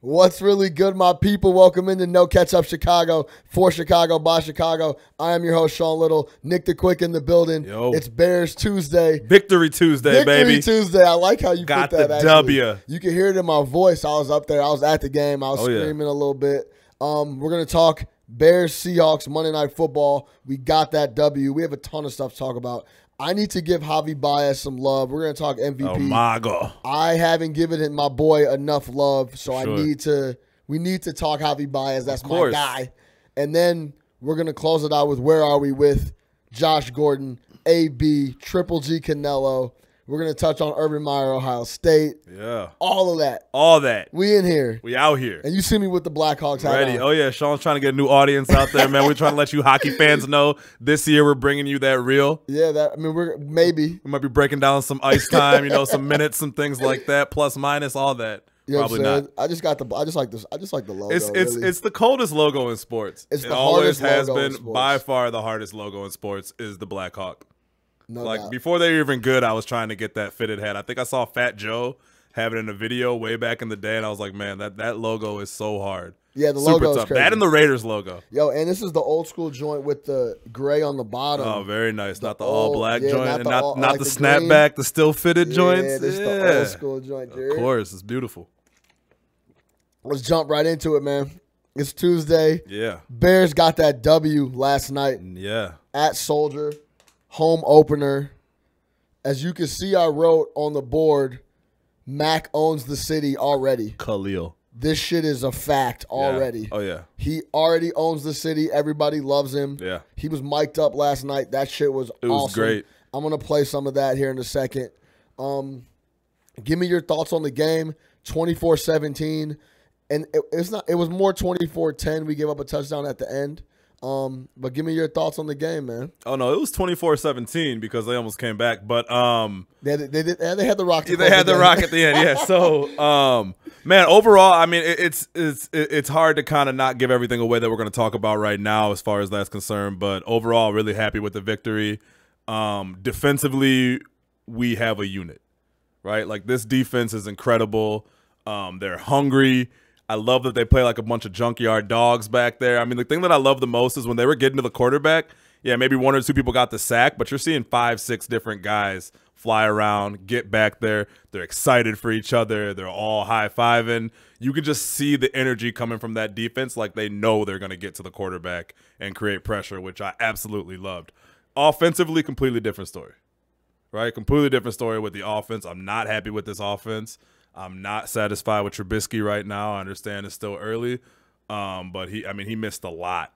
What's really good, my people? Welcome into No Catch Up Chicago, for Chicago, by Chicago. I am your host, Sean Little. Nick the Quick in the building. Yo. It's Bears Tuesday. Victory Tuesday, baby. Victory Tuesday. I like how you got put that, the actually. W. You can hear it in my voice. I was up there. I was at the game. I was Oh, yeah. screaming a little bit. We're going to talk Bears, Seahawks, Monday Night Football. We got that W. We have a ton of stuff to talk about. I need to give Javy Baez some love. We're going to talk MVP. Oh, my God. I haven't given my boy enough love, so Sure. we need to talk Javy Baez. That's my guy. And then we're going to close it out with where are we with Josh Gordon, AB, Triple G Canelo. We're going to touch on Urban Meyer, Ohio State. Yeah. All of that. All that. We in here. We out here. And you see me with the Blackhawks hat Ready. on. Oh, yeah. Sean's trying to get a new audience out there, man. We're trying to let you hockey fans know this year we're bringing you that real. Yeah, we're maybe. We might be breaking down some ice time, some minutes, some things like that, plus, minus, all that. You know Probably what I'm saying? not. I just like the logo. It's the coldest logo in sports. It's the always hardest has logo in been sports. by far the hardest logo in sports is the Blackhawk. No Like doubt. before they were even good, I was trying to get that fitted head. I think I saw Fat Joe have it in a video way back in the day, and I was like, man, that logo is so hard. Yeah, the Super logo is tough. crazy. That and the Raiders logo. Yo, and this is the old school joint with the gray on the bottom. Oh, very nice. Not the all black joint, not and the not all- not like the the snapback, the still fitted Yeah, joints. this is the old school joint, dude. Of course, it's beautiful. Let's jump right into it, man. It's Tuesday. Yeah, Bears got that W last night yeah. at Soldier, home opener. As you can see, I wrote on the board, Mack owns the city already. Khalil. This shit is a fact already. Yeah. Oh yeah, He already owns the city. Everybody loves him. yeah. He was mic'd up last night. That shit was It was awesome. great. I'm going to play some of that here in a second. Give me your thoughts on the game. 24-17. And it was more 24-10. We gave up a touchdown at the end. But give me your thoughts on the game, man. Oh no, it was 24-17 because they almost came back, but They had the rock. they had the rock at the end, yeah. So, man, overall, I mean, it's hard to kind of not give everything away that we're going to talk about right now as far as that's concerned. But overall, really happy with the victory. Defensively, we have a unit, right? Like this defense is incredible. They're hungry. I love that they play like a bunch of junkyard dogs back there. I mean, the thing that I love the most is when they were getting to the quarterback, yeah, maybe one or two people got the sack, but you're seeing 5-6 different guys fly around, get back there. They're excited for each other. They're all high-fiving. You can just see the energy coming from that defense, like they know they're going to get to the quarterback and create pressure, which I absolutely loved. Offensively, completely different story, right? Completely different story with the offense. I'm not happy with this offense. I'm not satisfied with Trubisky right now. I understand it's still early, but he missed a lot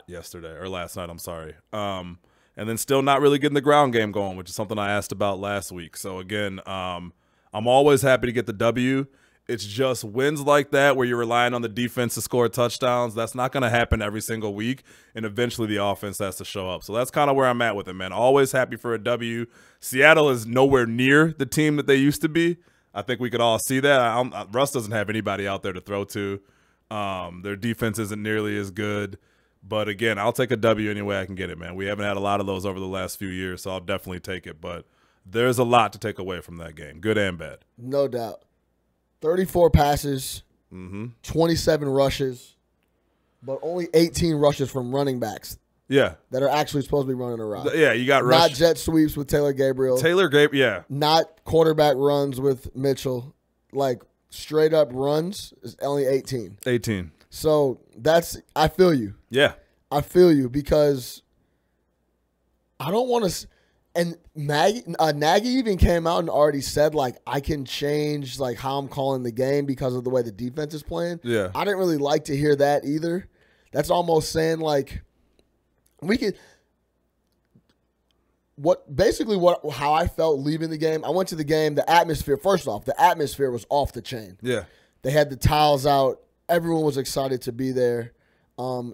yesterday or last night. I'm sorry, and then still not really getting the ground game going, which is something I asked about last week. So again, I'm always happy to get the W. It's just wins like that where you're relying on the defense to score touchdowns. That's not going to happen every single week, and eventually the offense has to show up. So that's kind of where I'm at with it, man. Always happy for a W. Seattle is nowhere near the team that they used to be. I think we could all see that. Russ doesn't have anybody out there to throw to. Their defense isn't nearly as good. But, again, I'll take a W any way I can get it, man. We haven't had a lot of those over the last few years, so I'll definitely take it. But there's a lot to take away from that game, good and bad. No doubt. 34 passes, 27 rushes, but only 18 rushes from running backs. Yeah. That are actually supposed to be running a route. Yeah, you got Not rush. jet sweeps with Taylor Gabriel. Yeah. Not quarterback runs with Mitchell. Like, straight up runs is only 18. 18. So, I feel you. Yeah. I feel you because I don't want to – and Nagy even came out and already said, like, I can change, like, how I'm calling the game because of the way the defense is playing. Yeah. I didn't really like to hear that either. That's almost saying, like – we could how I felt leaving the game. I went to the game. The atmosphere, first off, the atmosphere was off the chain. Yeah. They had the towels out. Everyone was excited to be there.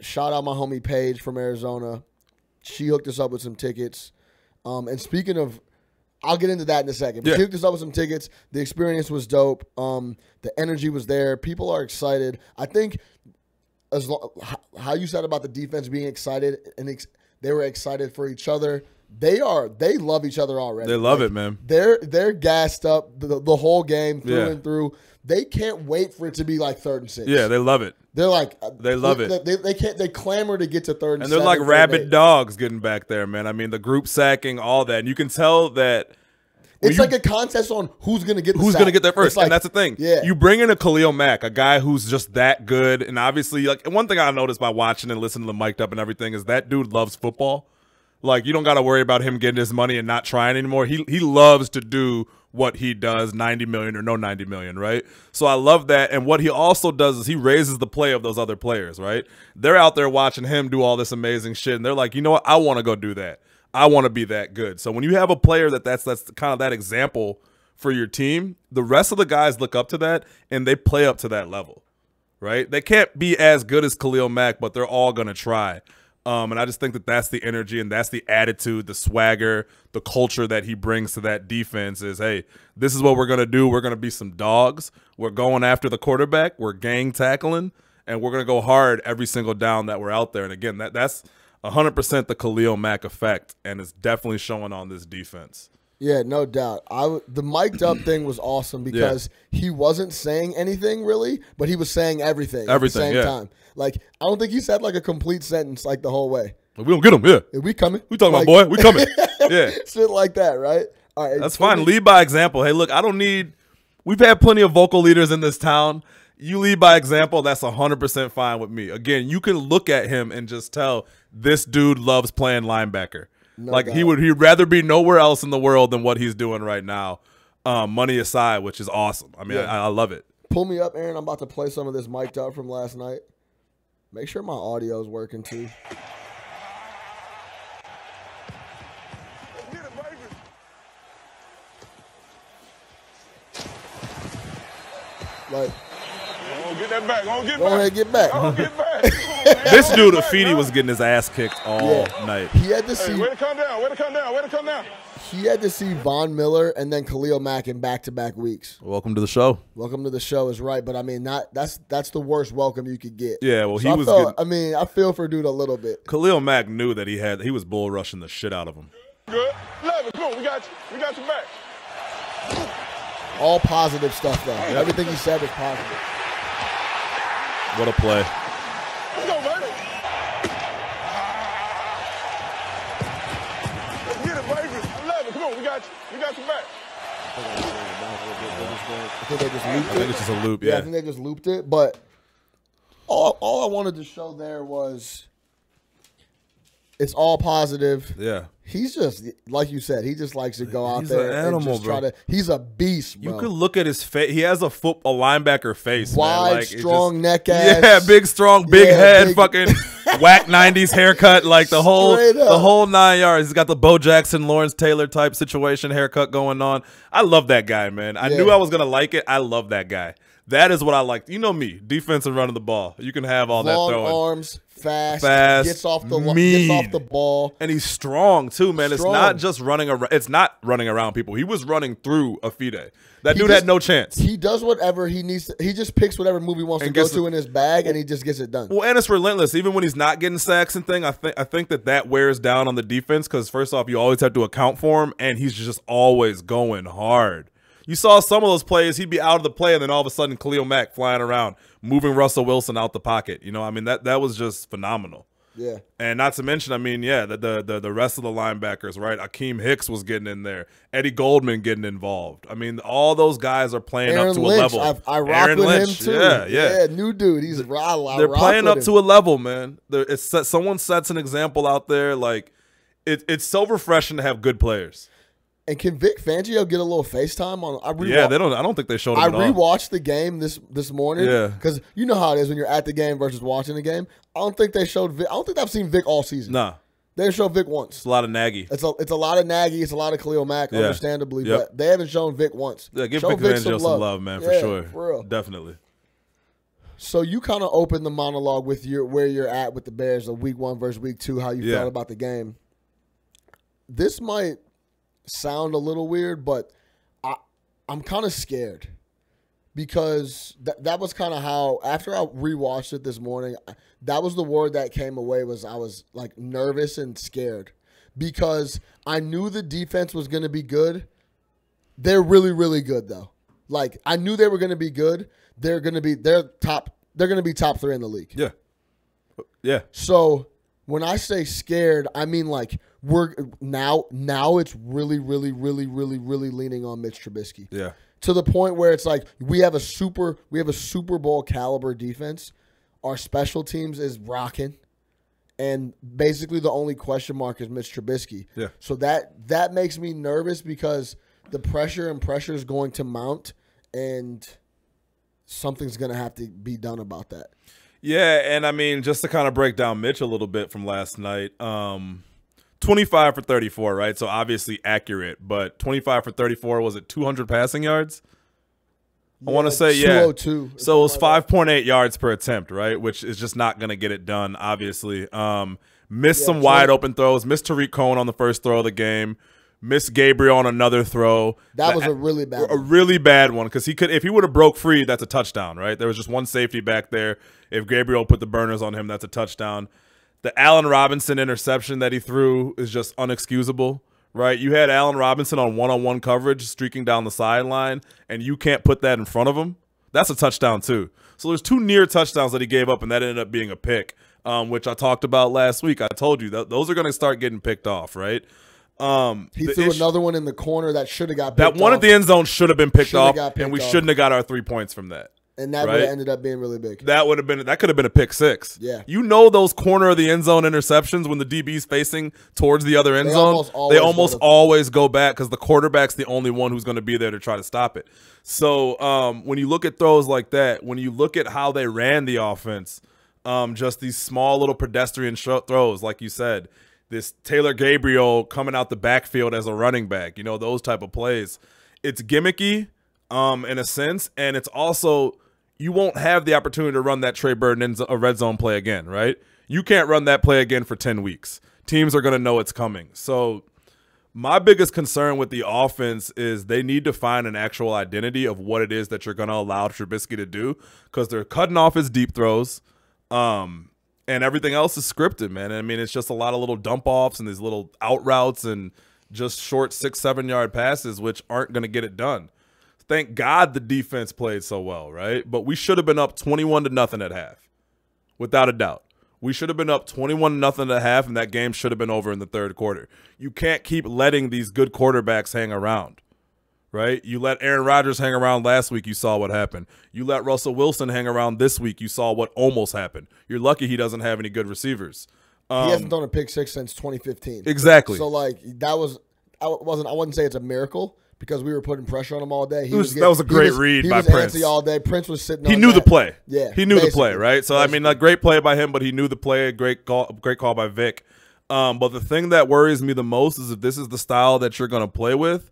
Shout out my homie Paige from Arizona. She hooked us up with some tickets. And speaking of, I'll get into that in a second. But yeah. She hooked us up with some tickets. The experience was dope. The energy was there. People are excited. I think how you said about the defense being excited, and they were excited for each other. They love each other already. They love it, man. They're gassed up the whole game through Yeah. and through. They can't wait for it to be like 3rd and 6. Yeah, they love it. They're like They love it. They clamor to get to 3rd and 7. And they're like 3rd and rabid 8. dogs getting back there, man. I mean, the group sacking, all that. And you can tell that It's like a contest on who's going to get the who's sack. going to get there first. Like, and that's the thing. Yeah. You bring in a Khalil Mack, a guy who's just that good. And obviously, like, one thing I noticed by watching and listening to the mic'd up and everything is that dude loves football. Like, you don't got to worry about him getting his money and not trying anymore. He loves to do what he does, 90 million or no 90 million, right? So I love that. And what he also does is he raises the play of those other players, right? They're out there watching him do all this amazing shit, and they're like, you know what? I want to go do that. I want to be that good. So when you have a player that's kind of that example for your team, the rest of the guys look up to that, and they play up to that level, right? They can't be as good as Khalil Mack, but they're all going to try. And I just think that that's the energy and that's the attitude, the swagger, the culture that he brings to that defense is, hey, this is what we're going to do. We're going to be some dogs. We're going after the quarterback. We're gang tackling, and we're going to go hard every single down that we're out there. And, again, that's 100% the Khalil Mack effect, and it's definitely showing on this defense. Yeah, no doubt. The mic'd up thing was awesome because he wasn't saying anything really, but he was saying everything at the same time. Like, I don't think he said like a complete sentence like the whole way. We don't get him, yeah. We coming. We talking about, boy. We coming. Yeah. Shit like that, right? All right. That's fine. Lead by example. Hey, look, we've had plenty of vocal leaders in this town. You lead by example, that's 100% fine with me. Again, you can look at him and just tell this dude loves playing linebacker. No like doubt. he'd rather be nowhere else in the world than what he's doing right now. Money aside, which is awesome. I mean, I love it. Pull me up, Aaron. I'm about to play some of this mic'd up from last night. Make sure my audio is working too. Like, Get that back. go ahead, get back. Get back. This dude, Afidi, was getting his ass kicked all night. He had to see. Way to come down. Way to come down. Way to come down. He had to see Von Miller and then Khalil Mack in back-to-back weeks. Welcome to the show. Welcome to the show is right, but I mean that's the worst welcome you could get. Yeah, well, So I feel for dude a little bit. Khalil Mack knew that he was bull rushing the shit out of him. Good. 11. Come on. We got you. We got your back. All positive stuff though. Everything he said was positive. What a play. Let's go, baby. Let's get it, baby. 11. Come on. We got you. We got your back. I think they just looped I it. think it's just a loop, Yeah, I yeah. think they just looped it. But all I wanted to show there was it's all positive. Yeah. He's just like you said. He just likes to go out He's there an and animal, just bro. try to. He's a beast, bro. You could look at his face. He has a linebacker face, Wide, man. Like, it strong neck Yeah, ass. big, strong, big Yeah, head, big- fucking whack 90s haircut, like the Straight up. whole 9 yards. He's got the Bo Jackson, Lawrence Taylor type situation haircut going on. I love that guy, man. I knew I was gonna like it. I love that guy. That is what I like. You know me, defense and running the ball. You can have all Long that throwing. arms, fast, Fast, gets off mean. the ball. And he's strong too, man. Strong. It's not just running around. It's not running around people. He was running through Afide. That He dude just- had no chance. He does whatever he needs to. He just picks whatever move he wants to And go gets to in his bag, and he just gets it done. Well, and it's relentless. Even when he's not getting sacks and thing, I think that wears down on the defense because first off, you always have to account for him, and he's just always going hard. You saw some of those plays; he'd be out of the play, and then all of a sudden, Khalil Mack flying around, moving Russell Wilson out the pocket. You know, I mean that was just phenomenal. Yeah. And not to mention, I mean, yeah, the rest of the linebackers, right? Akeem Hicks was getting in there. Eddie Goldman getting involved. I mean, all those guys are playing Aaron up to Lynch, a level. I rock Aaron with Lynch, him too. Yeah. new dude. He's They're rock playing up with to a level, man. Someone sets an example out there. Like it's so refreshing to have good players. And can Vic Fangio get a little FaceTime on? I don't think they showed him I at all. rewatched the game this morning. Yeah. Because you know how it is when you're at the game versus watching the game. I don't think they showed Vic. I don't think I've seen Vic all season. Nah, They didn't show Vic once. it's a lot of Nagy. It's a lot of Nagy. It's a lot of Khalil Mack, Yeah. understandably. Yep. But they haven't shown Vic once. Yeah, give Show Vic Fangio some love, man, for Yeah, sure. For real. Definitely. So you kind of opened the monologue with where you're at with the Bears of week 1 versus week 2, how you felt about the game. This might sound a little weird, but I'm kind of scared because that was kind of how, after I rewatched it this morning, that was the word that came away was I was like nervous and scared because I knew the defense was going to be good. They're really, really good though. Like I knew they were going to be good. They're going to be top 3 in the league. Yeah. Yeah. So when I say scared, I mean like we're now it's really, really, really, really, really leaning on Mitch Trubisky. Yeah. To the point where it's like we have a Super Bowl caliber defense. Our special teams is rocking. And basically the only question mark is Mitch Trubisky. Yeah. So that makes me nervous because the pressure is going to mount and something's going to have to be done about that. Yeah, and I mean, just to kind of break down Mitch a little bit from last night, 25 for 34, right? So obviously accurate, but 25 for 34, was it 200 passing yards? I want to say, yeah. 202. So it was 5.8 yards per attempt, right? Which is just not going to get it done, obviously. Missed some wide open throws. Missed Tariq Cohen on the first throw of the game. Missed Gabriel on another throw. That was a really bad one. A really bad one because if he would have broke free, that's a touchdown, right? There was just one safety back there. If Gabriel put the burners on him, that's a touchdown. The Allen Robinson interception that he threw is just unexcusable. Right, you had Allen Robinson on one-on-one coverage streaking down the sideline, and you can't put that in front of him. That's a touchdown too. So there's 2 near touchdowns that he gave up, and that ended up being a pick, which I talked about last week. I told you those are going to start getting picked off, right? He threw another one in the corner that should have got picked that one off. at the end zone should have been picked off, and we off. shouldn't have got our 3 points from that. And that would have ended up being really big. That could have been a pick 6. Yeah. You know those corner of the end zone interceptions when the DB's facing towards the other end zone, they almost always go back because the quarterback's the only one who's going to be there to try to stop it. So when you look at throws like that, when you look at how they ran the offense, just these small little pedestrian throws, like you said, this Taylor Gabriel coming out the backfield as a running back, those type of plays. It's gimmicky in a sense, and it's also – you won't have the opportunity to run that Trey Burton a red zone play again, right? You can't run that play again for 10 weeks. Teams are going to know it's coming. So my biggest concern with the offense is they need to find an actual identity of what it is that you're going to allow Trubisky to do because they're cutting off his deep throws and everything else is scripted, man. I mean, it's just a lot of little dump-offs and these little out routes and just short 6-7 yard passes, which aren't going to get it done. Thank God the defense played so well, right? But we should have been up 21-0 at half, without a doubt. We should have been up 21-0 at half, and that game should have been over in the third quarter. You can't keep letting these good quarterbacks hang around, right? You let Aaron Rodgers hang around last week, you saw what happened. You let Russell Wilson hang around this week, you saw what almost happened. You're lucky he doesn't have any good receivers. He hasn't done a pick 6 since 2015. Exactly. So, like, I wouldn't say it's a miracle, because we were putting pressure on him all day. That was a great read by Prince. He was antsy all day. Prince was sitting. He knew the play. Yeah, he knew the play, right? So I mean, a great play by him, but he knew the play. Great call by Vic. But the thing that worries me the most is if this is the style that you're going to play with,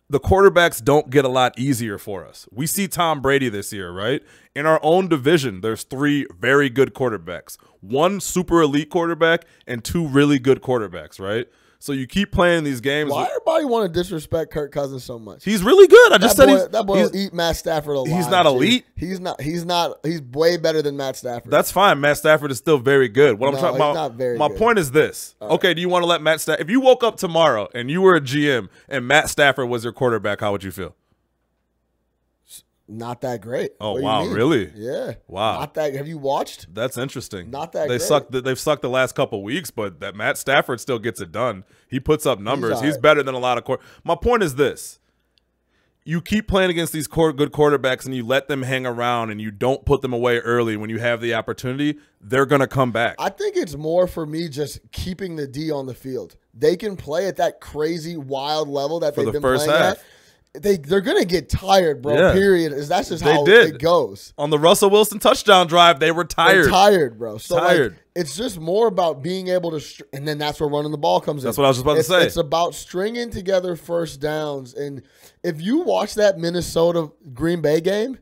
the quarterbacks don't get a lot easier for us. We see Tom Brady this year, right? In our own division, there's 3 very good quarterbacks, 1 super elite quarterback, and 2 really good quarterbacks, right? So you keep playing these games. Why everybody want to disrespect Kirk Cousins so much? He's really good. I just said that boy will eat Matt Stafford alive. He's not elite. He's not. He's way better than Matt Stafford. That's fine. Matt Stafford is still very good. He's not very my good. point is this. All okay, right. do you want to let Matt Stafford? If you woke up tomorrow and you were a GM and Matt Stafford was your quarterback, how would you feel? Not that great. Oh, What do you wow, mean? really? Yeah. Wow. Not that. Have you watched? That's interesting. Not that they great. They've sucked the last couple weeks, but that Matt Stafford still gets it done. He puts up numbers. He's all right. better than a lot of My point is this. You keep playing against these good quarterbacks and you let them hang around and you don't put them away early when you have the opportunity, they're going to come back. I think it's more for me just keeping the D on the field. They can play at that crazy, wild level that they've been playing at. They're gonna get tired, bro. Yeah. Period. That's just how it goes. On the Russell Wilson touchdown drive, they were tired. They're tired, bro. So tired. Like, it's just more about being able to, and then that's where running the ball comes in. That's what I was just about to say. It's about stringing together first downs. And if you watch that Minnesota Green Bay game,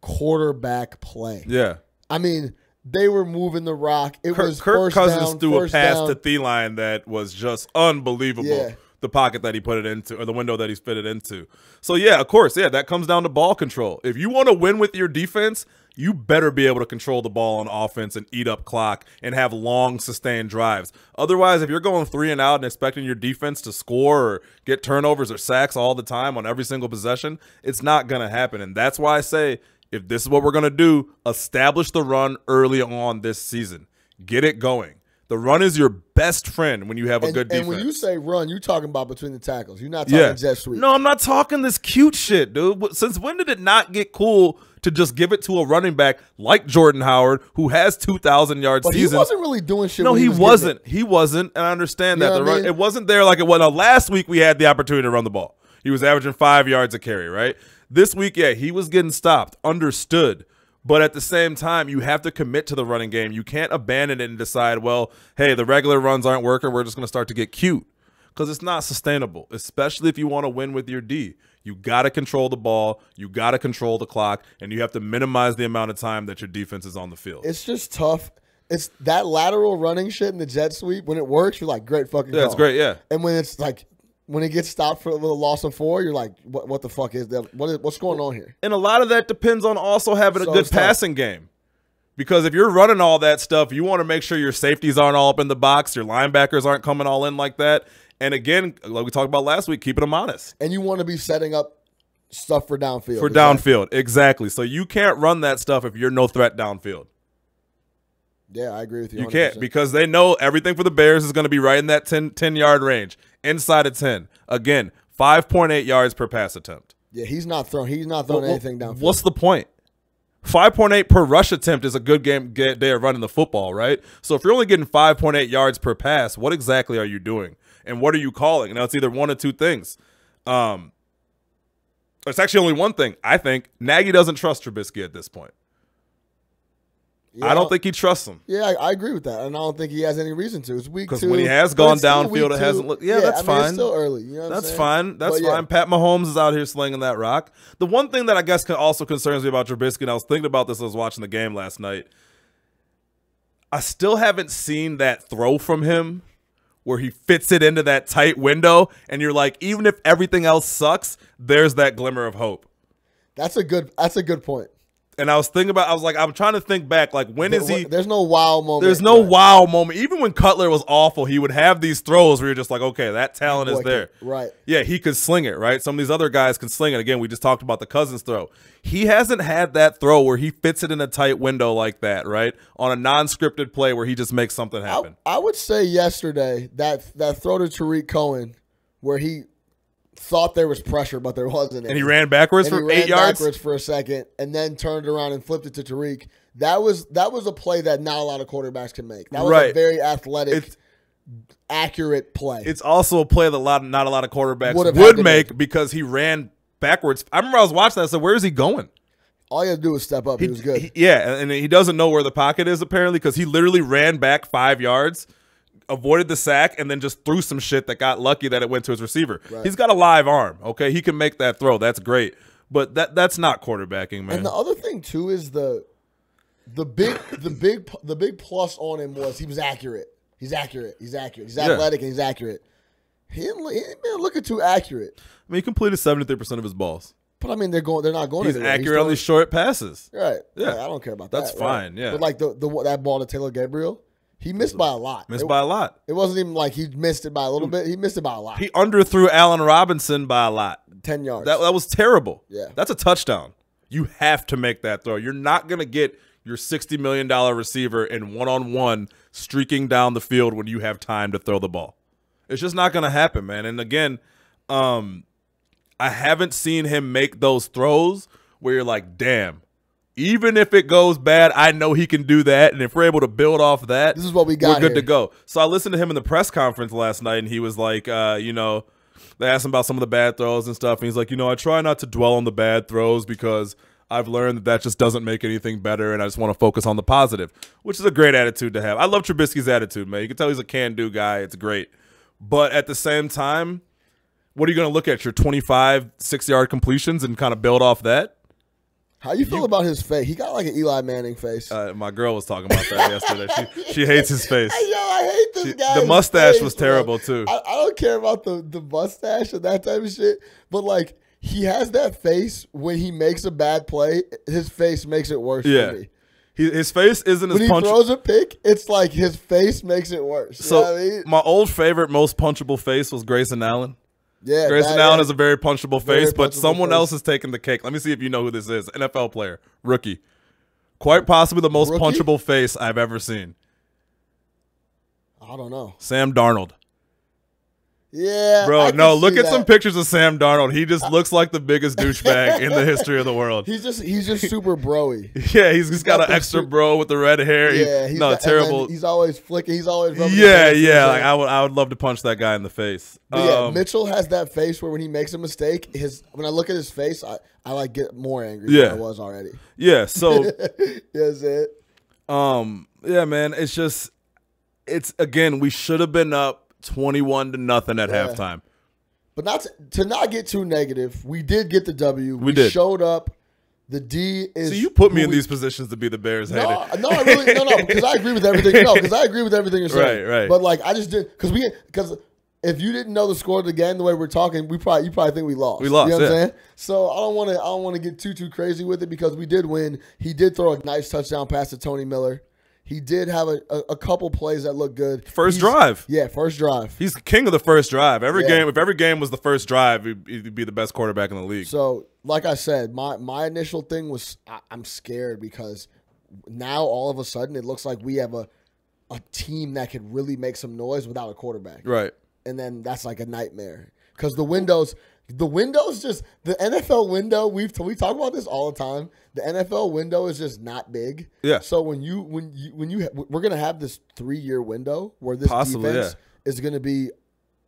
quarterback play. Yeah. I mean, they were moving the rock. It was Kirk first Cousins down, threw a pass down. to Thielen that was just unbelievable. Yeah. the pocket that he put it into, or the window that he's fit it into. So yeah, of course, yeah, that comes down to ball control. If you want to win with your defense, you better be able to control the ball on offense and eat up clock and have long, sustained drives. Otherwise, if you're going 3 and out and expecting your defense to score or get turnovers or sacks all the time on every single possession, it's not going to happen. And that's why I say, if this is what we're going to do, establish the run early on this season. Get it going. The run is your best friend when you have a good defense. And when you say run, you're talking about between the tackles. You're not talking jet sweep. No, I'm not talking this cute shit, dude. Since when did it not get cool to just give it to a running back like Jordan Howard, who has 2,000-yard seasons? He wasn't really doing shit. No, he wasn't. He wasn't, and I understand that. It wasn't there like it was. Now, last week we had the opportunity to run the ball. He was averaging 5 yards a carry, right? This week, yeah, he was getting stopped. Understood. But at the same time, you have to commit to the running game. You can't abandon it and decide, well, hey, the regular runs aren't working. We're just going to start to get cute, because it's not sustainable, especially if you want to win with your D. You got to control the ball. You got to control the clock, and you have to minimize the amount of time that your defense is on the field. It's just tough. It's that lateral running shit in the jet sweep. When it works, you're like, great fucking call. Yeah, it's great, yeah. And when it's like, when it gets stopped for a little loss of 4, you're like, what the fuck is that? What's going on here? And a lot of that depends on also having a good passing game. Because if you're running all that stuff, you want to make sure your safeties aren't all up in the box, your linebackers aren't coming all in like that. And again, like we talked about last week, keeping them honest. And you want to be setting up stuff for downfield. For downfield, exactly. So you can't run that stuff if you're no threat downfield. Yeah, I agree with you. 100%. You can't, because they know everything for the Bears is going to be right in that 10-yard range, inside of 10. Again, 5.8 yards per pass attempt. Yeah, he's not throwing anything downfield. What's the point? 5.8 per rush attempt is a good day of running the football, right? So if you're only getting 5.8 yards per pass, what exactly are you doing? And what are you calling? Now, it's either one or two things. It's actually only one thing. I think Nagy doesn't trust Trubisky at this point. Yeah, I don't think he trusts him. Yeah, I agree with that, and I don't think he has any reason to. It's week 2. Because when he has gone downfield, it hasn't looked. Yeah, that's fine. It's still early. You know what that's I'm saying? fine. That's fine. Yeah. Pat Mahomes is out here slinging that rock. The one thing that I guess also concerns me about Trubisky, and I was thinking about this as I was watching the game last night, I still haven't seen that throw from him where he fits it into that tight window, and you're like, even if everything else sucks, there's that glimmer of hope. That's a good point. And I was thinking about, I'm trying to think back, like, when is he? There's no wow moment. There's no wow moment. Even when Cutler was awful, he would have these throws where you're just like, okay, that talent is there. Right. Yeah, he could sling it, right? Some of these other guys can sling it. Again, we just talked about the Cousins throw. He hasn't had that throw where he fits it in a tight window like that, right? On a non-scripted play where he just makes something happen. I would say yesterday, that throw to Tariq Cohen where he thought there was pressure, but there wasn't any. And he ran backwards for 8 yards? Backwards for a second, and then turned around and flipped it to Tariq. That was a play that not a lot of quarterbacks can make. That was a very athletic, accurate play. It's also a play that not a lot of quarterbacks would make because he ran backwards. I remember I was watching that and said, where is he going? All he had to do was step up. He was good. And he doesn't know where the pocket is, apparently, because he literally ran back 5 yards, avoided the sack, and then just threw some shit that got lucky that it went to his receiver. Right. He's got a live arm, okay? He can make that throw. That's great. But that's not quarterbacking, man. And the other thing too is the big plus on him was he was accurate. He's accurate. He's athletic and he's accurate. He didn't look too accurate. I mean, he completed 73% of his balls. But I mean, they're not going. He's accurate on these short passes. Right. Yeah. I don't care about that. That's fine. Right? Yeah. But like that ball to Taylor Gabriel, he missed by a lot. By a lot. It wasn't even like he missed it by a little bit. He missed it by a lot. He underthrew Allen Robinson by a lot. 10 yards. That was terrible. Yeah. That's a touchdown. You have to make that throw. You're not going to get your $60 million receiver in one-on-one streaking down the field when you have time to throw the ball. It's just not going to happen, man. And again, I haven't seen him make those throws where you're like, damn, even if it goes bad, I know he can do that. And if we're able to build off that, this is what we got. We're good to go. So I listened to him in the press conference last night, and he was like, they asked him about some of the bad throws and stuff. And he's like, I try not to dwell on the bad throws because I've learned that just doesn't make anything better, and I just want to focus on the positive, which is a great attitude to have. I love Trubisky's attitude, man. You can tell he's a can-do guy. It's great. But at the same time, what are you going to look at, your 25 6-yard completions and kind of build off that? How you feel about his face? He got like an Eli Manning face. My girl was talking about that yesterday. She hates his face. Hey, yo, I hate this guy. The mustache face, was bro. terrible too. I don't care about the mustache and that type of shit, but like he has that face when he makes a bad play. His face makes it worse for me. His face isn't as when he throws a pick, it's like his face makes it worse. So you know what I mean? My old favorite, most punchable face was Grayson Allen. Yeah, Grayson Allen is a very punchable face, but punchable someone face. else is taking the cake. Let me see if you know who this is. NFL player, rookie. Quite possibly the most punchable face I've ever seen. I don't know. Sam Darnold. Yeah, Bro, no, look at that. some pictures of Sam Darnold. He just looks like the biggest douchebag in the history of the world. He's just super broy. Yeah, he's got an extra bro with the red hair. Yeah, he's terrible. He's always flicking. He's always rubbing Like I would love to punch that guy in the face. Yeah, Mitchell has that face where when he makes a mistake, when I look at his face, I like get more angry than I was already. Yeah, so that's it. Yeah, man, it's again, we should have been up 21-0 at halftime. But to not get too negative, we did get the W. We did. Showed up. The D is. So you put me in these positions to be the Bears hater. No, I really no, because I agree with everything. No, because I agree with everything you're saying. Right. But like I just did because if you didn't know the score of the game the way we're talking, you probably think we lost. We lost. You know what I'm saying? So I don't want to get too crazy with it because we did win. He did throw a nice touchdown pass to Tony Miller. He did have a couple plays that looked good. First drive. Yeah, first drive. He's the king of the first drive. If every game was the first drive, he'd be the best quarterback in the league. So, like I said, my initial thing was I'm scared because now all of a sudden it looks like we have a team that could really make some noise without a quarterback. Right. And then that's like a nightmare because the windows just the NFL window. We talk about this all the time. The NFL window is just not big. Yeah. So when we're gonna have this 3-year window where this defense is gonna be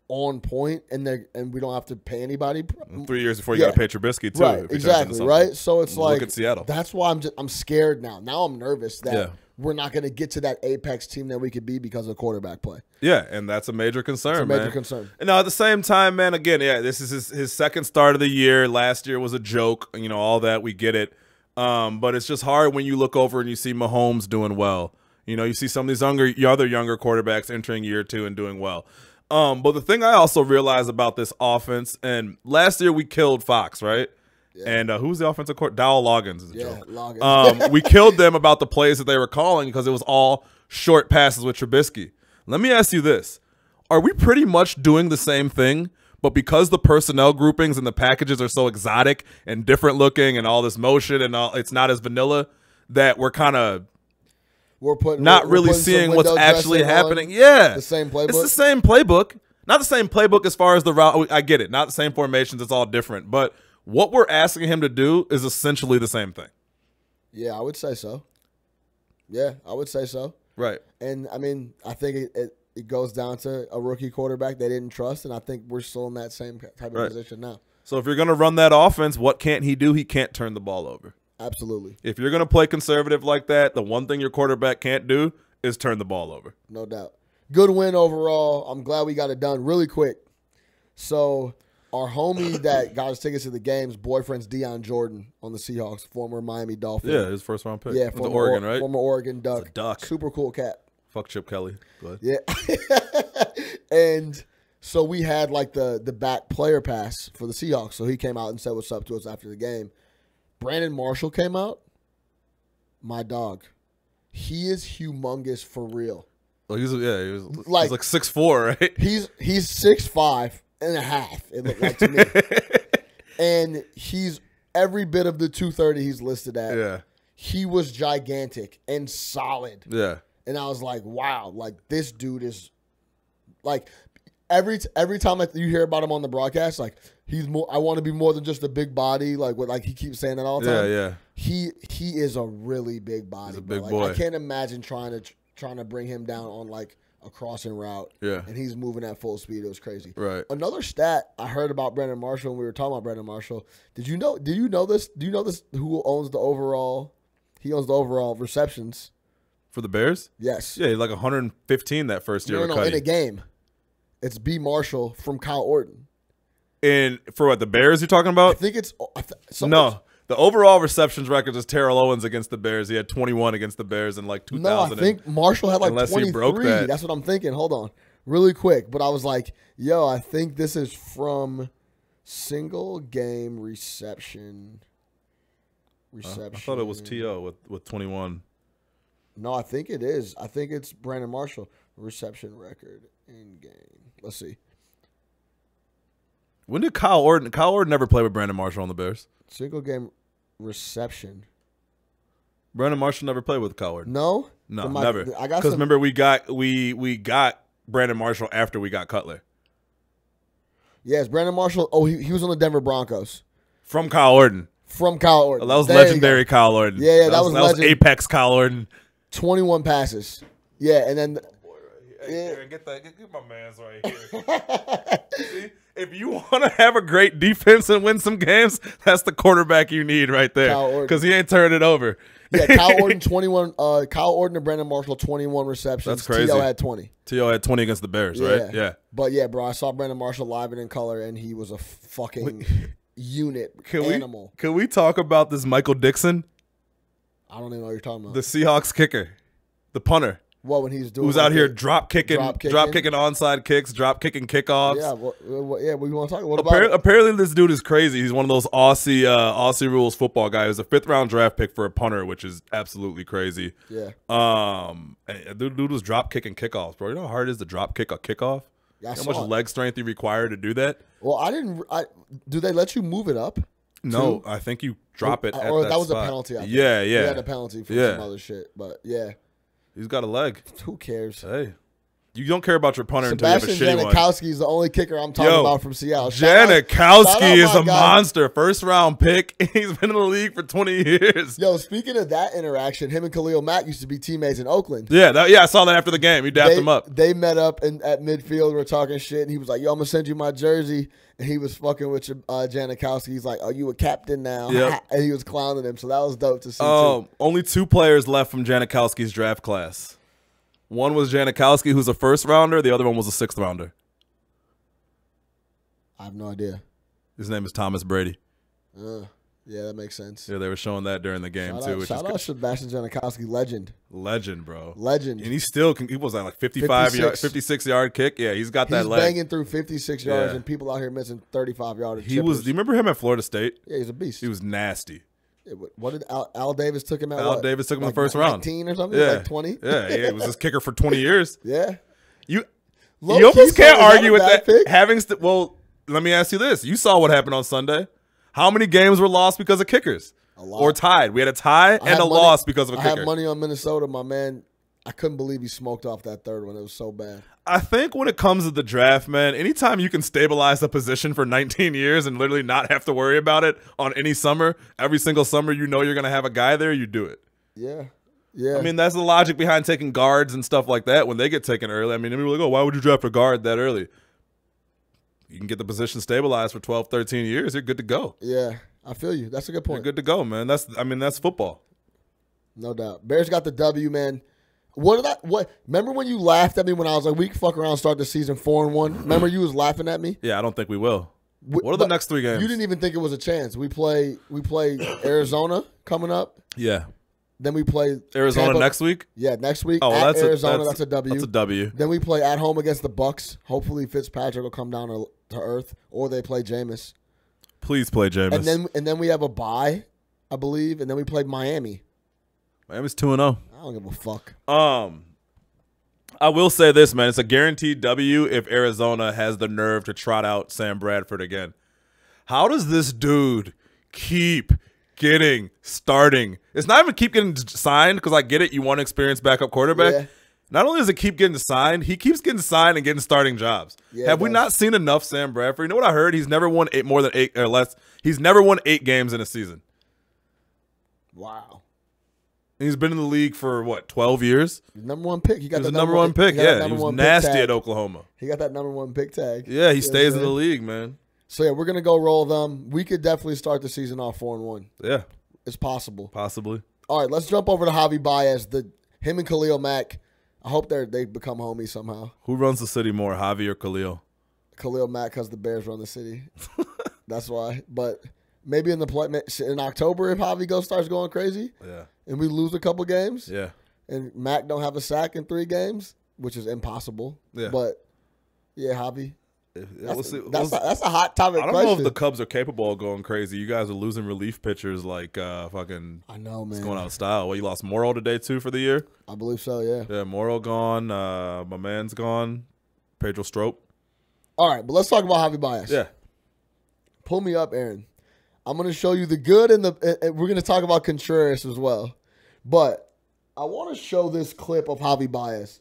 on point and we don't have to pay anybody. 3 years before you got to pay Trubisky too. Right. Exactly. Right. So it's like look at Seattle. That's why I'm scared now. Now I'm nervous that we're not going to get to that apex team that we could be because of quarterback play. Yeah, and that's a major concern. It's a major concern. And now at the same time, man, again, this is his second start of the year. Last year was a joke. All that, we get it. But it's just hard when you look over and you see Mahomes doing well. You see some of these other younger quarterbacks entering year 2 and doing well. But the thing I also realized about this offense, and last year we killed Fox, right? Yeah. And who's the offensive coordinator? Dowell Loggins is a joke. Loggins. We killed them about the plays that they were calling because it was all short passes with Trubisky. Let me ask you this. Are we pretty much doing the same thing, but because the personnel groupings and the packages are so exotic and different looking and all this motion and it's not as vanilla that we're kind of not really seeing what's actually happening? Yeah. The same playbook? It's the same playbook. Not the same playbook as far as the route. I get it. Not the same formations. It's all different. But what we're asking him to do is essentially the same thing. Yeah, I would say so. Yeah, I would say so. Right. And, I mean, I think it goes down to a rookie quarterback they didn't trust, and I think we're still in that same type of position now. So if you're going to run that offense, what can't he do? He can't turn the ball over. Absolutely. If you're going to play conservative like that, the one thing your quarterback can't do is turn the ball over. No doubt. Good win overall. I'm glad we got it done really quick. So our homie that got us tickets to the game's boyfriend's Deion Jordan on the Seahawks, former Miami Dolphin. Yeah, his first round pick. Yeah, from Oregon, right? Former Oregon Duck. It's a duck. Super cool cat. Fuck Chip Kelly. Go ahead. Yeah. And so we had like the back player pass for the Seahawks. So he came out and said what's up to us after the game. Brandon Marshall came out. My dog. He is humongous for real. Well, he's like 6'4", right? He's 6'5" and a half, it looked like to me. And he's every bit of the 230 he's listed at. Yeah. He was gigantic and solid. Yeah. And I was like, wow, like this dude is like every time you hear about him on the broadcast, like he's more. I want to be more than just a big body. Like he keeps saying that all the time. Yeah. He is a really big body. He's a big boy. I can't imagine trying to bring him down on like a crossing route. Yeah. And he's moving at full speed. It was crazy. Right. Another stat I heard about Brandon Marshall when we were talking about Brandon Marshall. Do you know this? Do you know this? Who owns the overall? He owns the overall receptions. For the Bears? Yes. Yeah, like 115 that first year. No, in a game. It's B. Marshall from Kyle Orton. And for what, the Bears you're talking about? I think it's no. The overall receptions record is Terrell Owens against the Bears. He had 21 against the Bears in like 2000. No, I think Marshall had like unless he 23. broke that. That's what I'm thinking. Hold on. Really quick. But I was like, yo, I think this is from single game reception. I thought it was T.O. with 21. No, I think it is. I think it's Brandon Marshall. Reception record in game. Let's see. When did Kyle Orton never play with Brandon Marshall on the Bears? Single game reception. Brandon Marshall never played with Kyle Orton. No? Never. I got because remember we got Brandon Marshall after we got Cutler. Yes, Brandon Marshall. Oh, he was on the Denver Broncos. From Kyle Orton. From Kyle Orton. That was legendary Kyle Orton. Yeah, that was apex Kyle Orton. 21 passes. Yeah, and then Get my man's right here. See, if you want to have a great defense and win some games, that's the quarterback you need right there. Because he ain't turning it over. Yeah, Kyle Orton 21. Kyle Orton and Brandon Marshall 21 receptions. That's crazy. T.O. had 20. T.O. had 20 against the Bears, right? Yeah. But yeah, bro, I saw Brandon Marshall live and in color, and he was a fucking unit animal. Can we talk about this Michael Dixon? I don't even know what you're talking about. The Seahawks kicker, the punter. What, when he's doing? Who's out here drop kicking onside kicks, drop kicking kickoffs? Yeah, we want to talk. What about apparently this dude is crazy. He's one of those Aussie rules football guys. He's a 5th round draft pick for a punter, which is absolutely crazy. Yeah. Dude was drop kicking kickoffs, bro. You know how hard it is to drop kick a kickoff? Yeah, how much leg strength you require to do that? Well, do they let you move it up? No, I think you drop it. Or that was spot. a penalty. I think. Yeah. He had a penalty for some other shit, but yeah. He's got a leg. Who cares? Hey. You don't care about your punter until you have a shitty one. Janikowski is the only kicker I'm talking about from Seattle. Janikowski is a monster. 1st round pick. He's been in the league for 20 years. Yo, speaking of that interaction, him and Khalil Mack used to be teammates in Oakland. Yeah, I saw that after the game. He dapped him up. They met up at midfield. We were talking shit, and he was like, yo, I'm going to send you my jersey. And he was fucking with Janikowski. He's like, oh, you a captain now? Yep. And he was clowning him. So that was dope to see, too. Only 2 players left from Janikowski's draft class. One was Janikowski, who's a 1st rounder. The other one was a 6th rounder. I have no idea. His name is Thomas Brady. Yeah, that makes sense. Yeah, they were showing that during the game, too. Shout out Sebastian Janikowski, legend. Legend, bro. Legend. And he was like 56-yard kick. Yeah, he's got that leg. He's banging through 56 yards, and people out here missing 35-yard chippers. Do you remember him at Florida State? Yeah, he's a beast. He was nasty. What did Al Davis took him at? Davis took him like in the 1st round. 19 or something? Yeah. Like 20? Yeah, he was his kicker for 20 years. Yeah. You almost can't argue with that. Well, let me ask you this. You saw what happened on Sunday. How many games were lost because of kickers? A lot. Or tied? We had a tie and a loss because of a kicker. I had money on Minnesota, my man. I couldn't believe he smoked off that 3rd one. It was so bad. I think when it comes to the draft, man, anytime you can stabilize a position for 19 years and literally not have to worry about it on any summer, every single summer you know you're going to have a guy there, you do it. Yeah. Yeah. I mean, that's the logic behind taking guards and stuff like that when they get taken early. I mean, people are like, oh, why would you draft a guard that early? You can get the position stabilized for 12, 13 years. You're good to go. Yeah, I feel you. That's a good point. You're good to go, man. That's football. No doubt. Bears got the W, man. Remember when you laughed at me when I was like, we can fuck around and start the season 4-1? Remember you was laughing at me? Yeah, I don't think we will. What are the next 3 games? You didn't even think it was a chance. We play Arizona coming up. Yeah. Then we play Arizona Tampa next week? Yeah, next week. Oh, at Arizona, that's a W. That's a W. Then we play at home against the Bucks. Hopefully Fitzpatrick will come down to earth, or they play Jameis. Please play Jameis. And then we have a bye, I believe, and then we play Miami. Miami's 2-0. I don't give a fuck. I will say this, man. It's a guaranteed W if Arizona has the nerve to trot out Sam Bradford again. How does this dude keep getting starting? It's not even keep getting signed, because I get it. You want an experienced backup quarterback. Yeah. Not only does it keep getting signed, he keeps getting signed and getting starting jobs. Yeah, have we not seen enough Sam Bradford? You know what I heard? He's never won more than 8 or less. He's never won 8 games in a season. Wow. He's been in the league for, 12 years? Number 1 pick. He got the number 1 pick. Yeah, he was nasty at Oklahoma. He got that number 1 pick tag. Yeah, he stays in the league, man. So, yeah, we're going to go roll them. We could definitely start the season off 4-1. Yeah. It's possible. Possibly. All right, let's jump over to Javy Baez. Him and Khalil Mack, I hope they become homies somehow. Who runs the city more, Javy or Khalil? Khalil Mack, because the Bears run the city. That's why. But maybe in October if Javi starts going crazy. Yeah. And we lose a couple games. Yeah. And Mac don't have a sack in 3 games, which is impossible. Yeah. But yeah, Javi. That's a hot topic. I don't question. know if the Cubs are capable of going crazy. You guys are losing relief pitchers like fucking. I know, man. It's going out of style. Well, you lost Morrow today too for the year. I believe so. Yeah. Yeah, Morrow gone. My man's gone. Pedro Strop. All right, but let's talk about Javy Baez. Yeah. Pull me up, Aaron. I'm going to show you the good and we're going to talk about Contreras as well. But I want to show this clip of Javy Baez.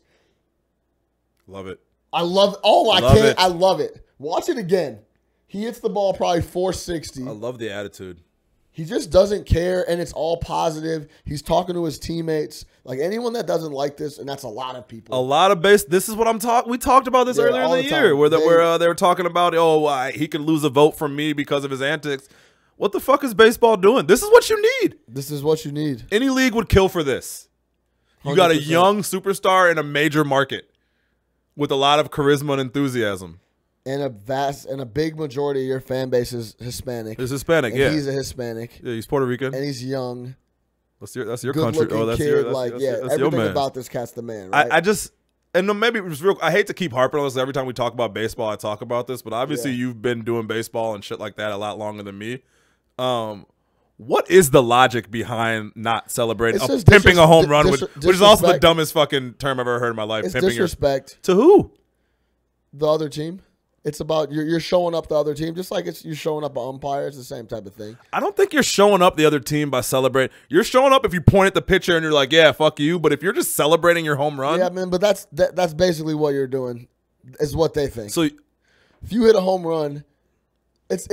Love it. I love it. Oh, I Love can't. it. I love it. Watch it again. He hits the ball probably 460. I love the attitude. He just doesn't care, and it's all positive. He's talking to his teammates. Like, anyone that doesn't like this, and that's a lot of people. A lot of base. This is what I'm talking. We talked about this earlier in the year, where they were talking about, he could lose a vote from me because of his antics. What the fuck is baseball doing? This is what you need. This is what you need. Any league would kill for this. You 100%. got a young superstar in a major market with a lot of charisma and enthusiasm. And a big majority of your fan base is Hispanic. He's Hispanic, and yeah. He's a Hispanic. Yeah, he's Puerto Rican. And he's young. That's your good country. Looking Oh, that's kid. your Everything your man. about this cat's the man, right? I just and maybe it was real. I hate to keep harping on this. Every time we talk about baseball, I talk about this. But obviously, you've been doing baseball and shit like that a lot longer than me. What is the logic behind not celebrating pimping a home run, which is also the dumbest fucking term I've ever heard in my life? It's pimping disrespect. To who? The other team. It's about you're showing up the other team, just like you're showing up an umpire. It's the same type of thing. I don't think you're showing up the other team by celebrating. You're showing up if you point at the pitcher and you're like, yeah, fuck you. But if you're just celebrating your home run. Yeah, man, but that's basically what you're doing, is what they think. So if you hit a home run,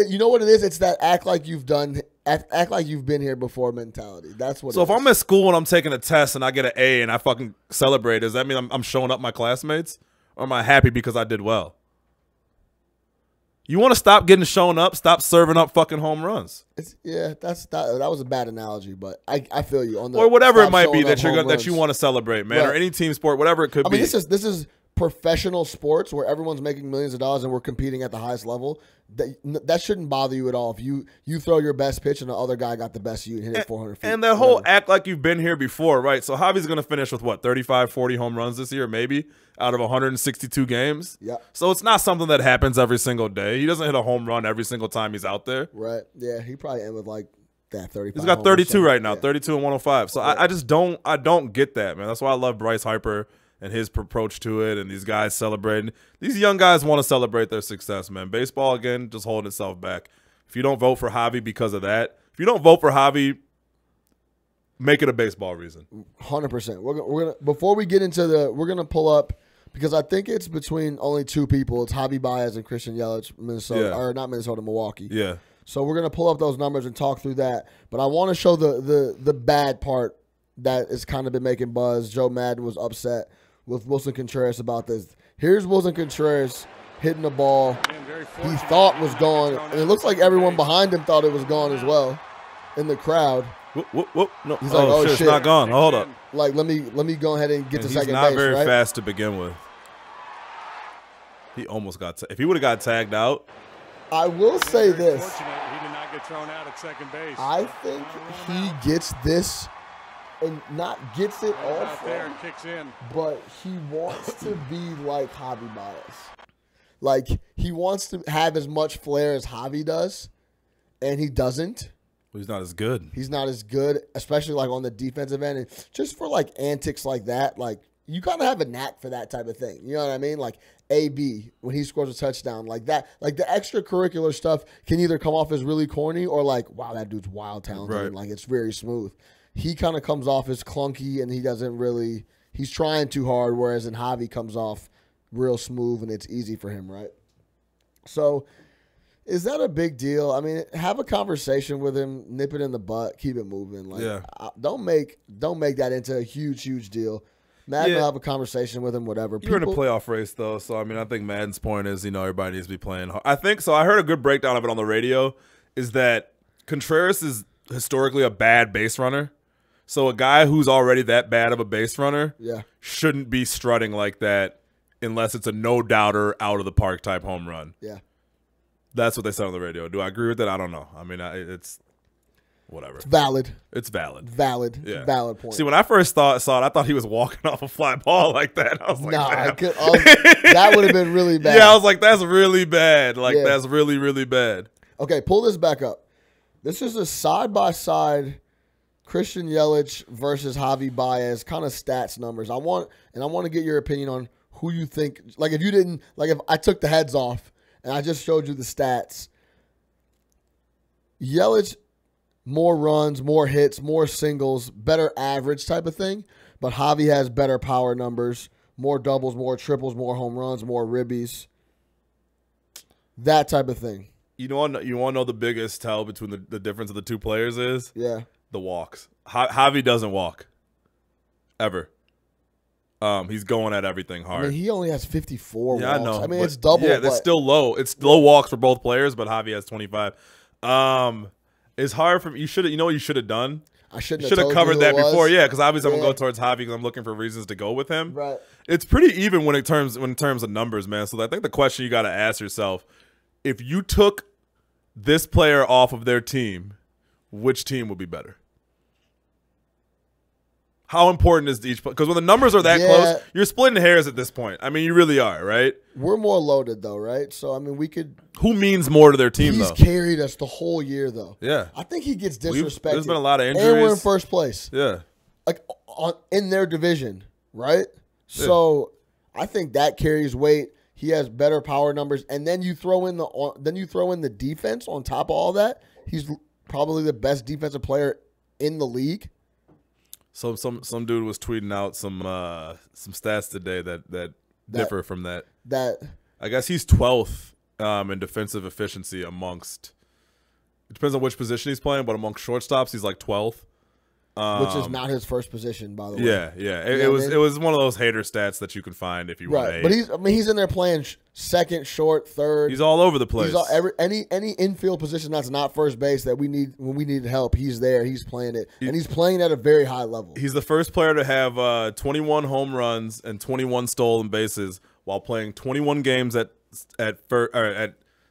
you know what it is? It's that act like you've been here before mentality. That's what. So if I'm at school and I'm taking a test and I get an A and I fucking celebrate, does that mean I'm showing up my classmates? Or am I happy because I did well? You want to stop getting shown up? Stop serving up fucking home runs. That was a bad analogy, but I feel you on the or whatever it might be that you want to celebrate, man, right. Or any team sport, whatever it could be. I mean, this is professional sports where everyone's making millions of dollars and we're competing at the highest level. That shouldn't bother you at all. If you throw your best pitch and the other guy got the best, you hit it 400 feet. And that whole act like you've been here before, right? So Javy's going to finish with what, 35, 40 home runs this year, maybe out of 162 games. Yeah. So it's not something that happens every single day. He doesn't hit a home run every single time he's out there. Right. Yeah. He probably end with like that 35. He's got 32 right now, 32 and 105. So yeah. I just don't get that, man. That's why I love Bryce Harper and his approach to it, and these guys celebrating. These young guys want to celebrate their success, man. Baseball, again, just holding itself back. If you don't vote for Javy because of that, if you don't vote for Javy, make it a baseball reason. 100%. We're gonna before we get into we're gonna pull up, because I think it's between only 2 people. It's Javy Baez and Christian Yelich, Minnesota, or not Minnesota, Milwaukee. Yeah. So we're gonna pull up those numbers and talk through that. But I want to show the bad part that has kind of been making buzz. Joe Madden was upset with Wilson Contreras about this. Here's Wilson Contreras hitting the ball he thought was gone, and it looks like everyone behind him thought it was gone as well in the crowd. Whoop. No. He's like, oh shit, it's not gone. Hold up. Like, let me go ahead and get to second base. He's not very right? fast to begin with. He almost got if he would have got tagged out. I will say this. He did not get thrown out at second base. I think he gets this. And not gets it all from, kicks in. But he wants to be like Javy Baez. Like, he wants to have as much flair as Javy does, and he doesn't. He's not as good. He's not as good, especially like on the defensive end. And just for like antics like that, like you kind of have a knack for that type of thing. You know what I mean? Like AB, when he scores a touchdown, like that, like the extracurricular stuff can either come off as really corny or like, wow, that dude's wild talented. Right. And like it's very smooth. He kind of comes off as clunky, and he doesn't really – he's trying too hard, whereas in Javy comes off real smooth, and it's easy for him, right? So is that a big deal? I mean, have a conversation with him, nip it in the butt, keep it moving. Like, yeah. Don't make that into a huge deal. Madden will have a conversation with him, whatever. You're in a playoff race, though, so, I mean, I think Madden's point is, everybody needs to be playing hard. I think – so I heard a good breakdown of it on the radio, is that Contreras is historically a bad base runner. So a guy who's already that bad of a base runner shouldn't be strutting like that unless it's a no-doubter, out-of-the-park type home run. Yeah. That's what they said on the radio. Do I agree with that? I don't know. I mean, it's whatever. It's valid. It's valid. Valid. Yeah. Valid point. See, when I first saw it, I thought he was walking off a fly ball like that. I was like, that would have been really bad. Yeah, I was like, that's really bad. Like, Yeah. that's really, really bad. Okay, pull this back up. This is a side-by-side Christian Yelich versus Javy Baez kind of stats numbers. I want to get your opinion on who you think. Like, if I took the heads off and I just showed you the stats, Yelich, more runs, more hits, more singles, better average type of thing. But Javy has better power numbers, more doubles, more triples, more home runs, more ribbies. That type of thing. You want to know the biggest tell between the difference of the two players is? Yeah. The walks. Javy doesn't walk. Ever. He's going at everything hard. I mean, he only has 54 Yeah, walks. I know. I mean, it's double. Yeah, that's still low. It's low walks for both players, but Javy has 25. It's hard for you know what you should have done? I should have covered that before. Yeah, because obviously I'm Yeah. going to go towards Javy because I'm looking for reasons to go with him. Right. It's pretty even in terms of numbers, man. So I think the question you got to ask yourself, if you took this player off of their team, which team would be better? How important is each? Because when the numbers are that close, you're splitting hairs at this point. I mean, you really are, right? We're more loaded, though, right? So, I mean, we could. Who means more to their team, He's though? carried us the whole year, though. Yeah. I think he gets disrespected. There's been a lot of injuries. And we're in first place. Yeah. Like, in their division, right? Yeah. So, I think that carries weight. He has better power numbers. And then you throw in the defense on top of all that. He's probably the best defensive player in the league. So some dude was tweeting out some stats today that differ from that. I guess he's 12th in defensive efficiency amongst. It depends on which position he's playing, but amongst shortstops, he's like 12th. Which is not his first position, by the way. Yeah. It was one of those hater stats that you can find if you want to. But he's in there playing second, short, third. He's all over the place. Any infield position that's not first base that we need when we need help, he's there. He's playing it, and he's playing at a very high level. He's the first player to have 21 home runs and 21 stolen bases while playing 21 games at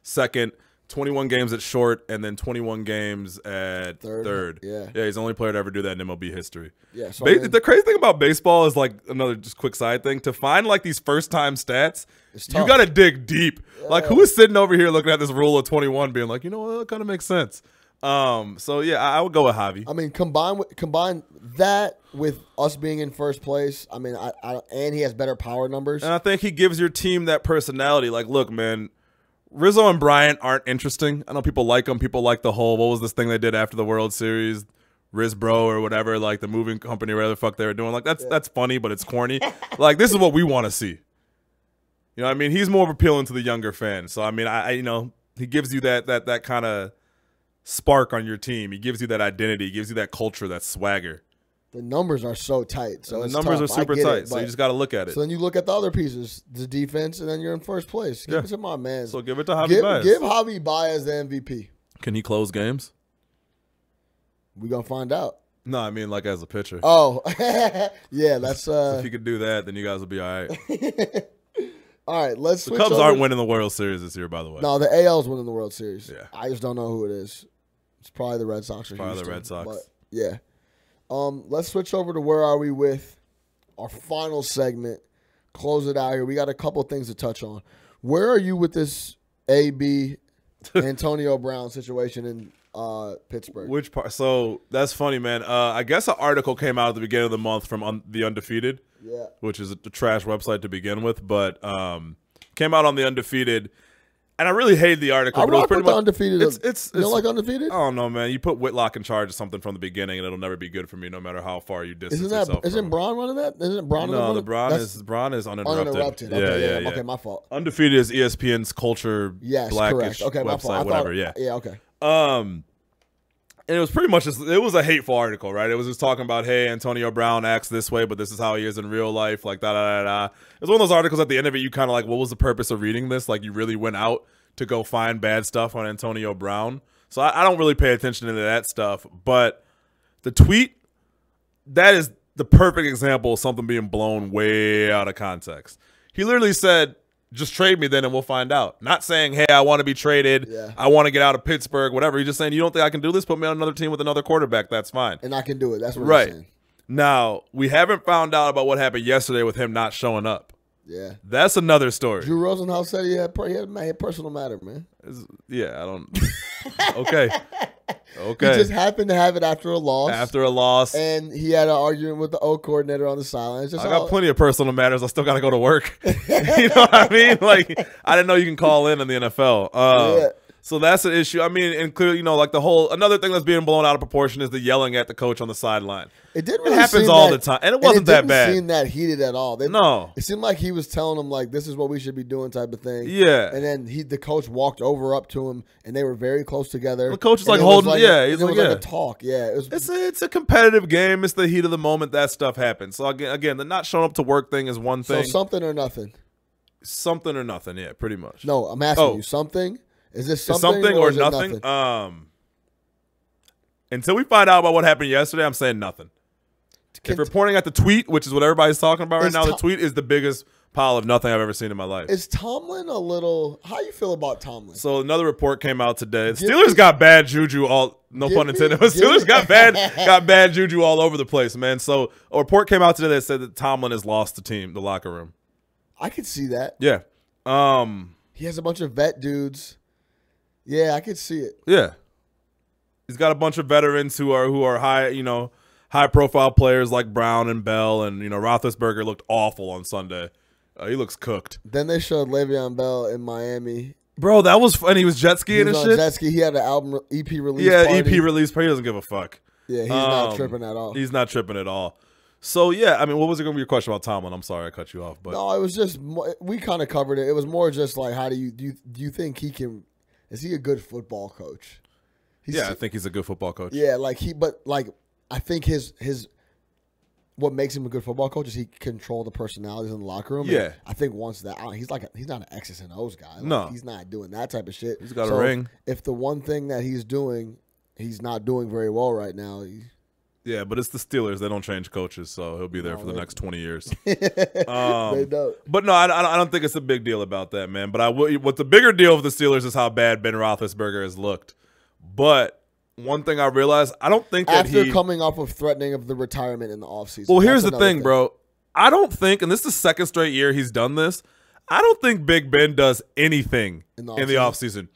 second. 21 games at short, and then 21 games at third. Yeah, he's the only player to ever do that in MLB history. Yeah, so the crazy thing about baseball is, like, another just quick side thing, to find like these first time stats, you got to dig deep. Yeah. Like, who is sitting over here looking at this rule of 21, being like, you know what, that kind of makes sense. So yeah, I would go with Javy. I mean, combine that with us being in first place. I mean, and he has better power numbers, and I think he gives your team that personality. Like, look, man. Rizzo and Bryant aren't interesting. I know people like them. People like the whole, what was this thing they did after the World Series? Riz Bro or whatever, like the moving company or whatever the fuck they were doing. Like, that's funny, but it's corny. Like, this is what we want to see. You know what I mean? He's more appealing to the younger fans. So, I mean, he gives you that kind of spark on your team. He gives you that identity. He gives you that culture, that swagger. The numbers are so tight. So the numbers are super tight, so you just got to look at it. So then you look at the other pieces, the defense, and then you're in first place. Give it to my man. So give it to Javy Baez. Give Javy Baez the MVP. Can he close games? We're going to find out. No, I mean, like, as a pitcher. Oh, yeah, that's so if you could do that, then you guys will be all right. All right, let's switch The Cubs over. aren't winning the World Series this year, by the way. No, the AL's winning the World Series. Yeah. I just don't know who it is. It's probably the Red Sox or probably Houston, the Red Sox. But yeah. Let's switch over to where are we with our final segment. Close it out here. We got a couple things to touch on. Where are you with this AB Antonio Brown situation in Pittsburgh? Which part? So that's funny, man. I guess an article came out at the beginning of the month from The Undefeated, which is a trash website to begin with, but came out on The Undefeated. And I really hated the article. I but it was rock pretty with much, the Undefeated. You don't like Undefeated? I don't know, man. You put Whitlock in charge of something from the beginning, and it'll never be good for me, no matter how far you distance yourself. Isn't Braun running that? Isn't Braun? No, Braun is uninterrupted. Okay, yeah. Okay, my fault. Undefeated is ESPN's culture. Yes, Blackish correct. Okay, my website, fault. whatever. Yeah. Okay. And it was pretty much it was a hateful article, right? It was just talking about, hey, Antonio Brown acts this way, but this is how he is in real life, like da-da-da-da. It was one of those articles at the end of it, you kind of like, what was the purpose of reading this? Like, you really went out to go find bad stuff on Antonio Brown. So I don't really pay attention to that stuff. But the tweet, that is the perfect example of something being blown way out of context. He literally said, Just trade me then and we'll find out. Not saying, hey, I want to be traded. Yeah. I want to get out of Pittsburgh, whatever. He's just saying, you don't think I can do this? Put me on another team with another quarterback. That's fine. And I can do it. That's what right. I'm saying. Now, we haven't found out about what happened yesterday with him not showing up. Yeah. That's another story. Drew Rosenhaus said he had personal matter, man. Yeah, I don't. Okay. He just happened to have it after a loss. After a loss. And he had an argument with the O coordinator on the sideline. I got plenty of personal matters. I still got to go to work. You know what I mean? Like, I didn't know you can call in the NFL. Yeah. So that's an issue. I mean, and clearly, like the whole, another thing that's being blown out of proportion is the yelling at the coach on the sideline. It didn't really happens all the time. And it wasn't that bad. It didn't seem that heated at all. No. It seemed like he was telling them, like, this is what we should be doing type of thing. Yeah. And then the coach walked up to him, and they were very close together. The coach was like holding, he's it like, was like a talk. Yeah. It's a competitive game. It's the heat of the moment. That stuff happens. So, again, the not showing up to work thing is one thing. So something or nothing? Something or nothing, yeah, pretty much. No, I'm asking you, something? Is this something or is nothing? Until we find out about what happened yesterday, I'm saying nothing. If we're pointing at the tweet, which is what everybody's talking about right now, the tweet is the biggest pile of nothing I've ever seen in my life. Is Tomlin a little – how you feel about Tomlin? So another report came out today. The Steelers got bad juju no pun intended. The Steelers got bad juju all over the place, man. So a report came out today that said that Tomlin has lost the locker room. I could see that. Yeah. He has a bunch of vet dudes. Yeah, I could see it. Yeah. He's got a bunch of veterans who are high profile players like Brown and Bell, and Roethlisberger looked awful on Sunday. He looks cooked. Then they showed Le'Veon Bell in Miami. Bro, that was funny. He was jet skiing and shit. Jet ski. He had an album EP release. Yeah, party. EP release party. He doesn't give a fuck. Yeah, he's not tripping at all. He's not tripping at all. So yeah, I mean, what was it going to be your question about Tomlin? I'm sorry I cut you off, but no, it was just we kind of covered it. It was more just like, how do you think he can? Is he a good football coach? I think he's a good football coach. Yeah, I think his what makes him a good football coach is he control the personalities in the locker room. Yeah, and I think once that he's not an X's and O's guy. No, he's not doing that type of shit. He's got a ring. If the one thing that he's doing, he's not doing very well right now. Yeah, but it's the Steelers. They don't change coaches, so he'll be there for the next 20 years. They don't. But no, I don't think it's a big deal about that, man. But what the bigger deal of the Steelers is how bad Ben Roethlisberger has looked. But one thing I realized, I don't think that after coming off of threatening of the retirement in the offseason. Well, here's the thing, bro. I don't think, and this is the second straight year he's done this, I don't think Big Ben does anything in the offseason.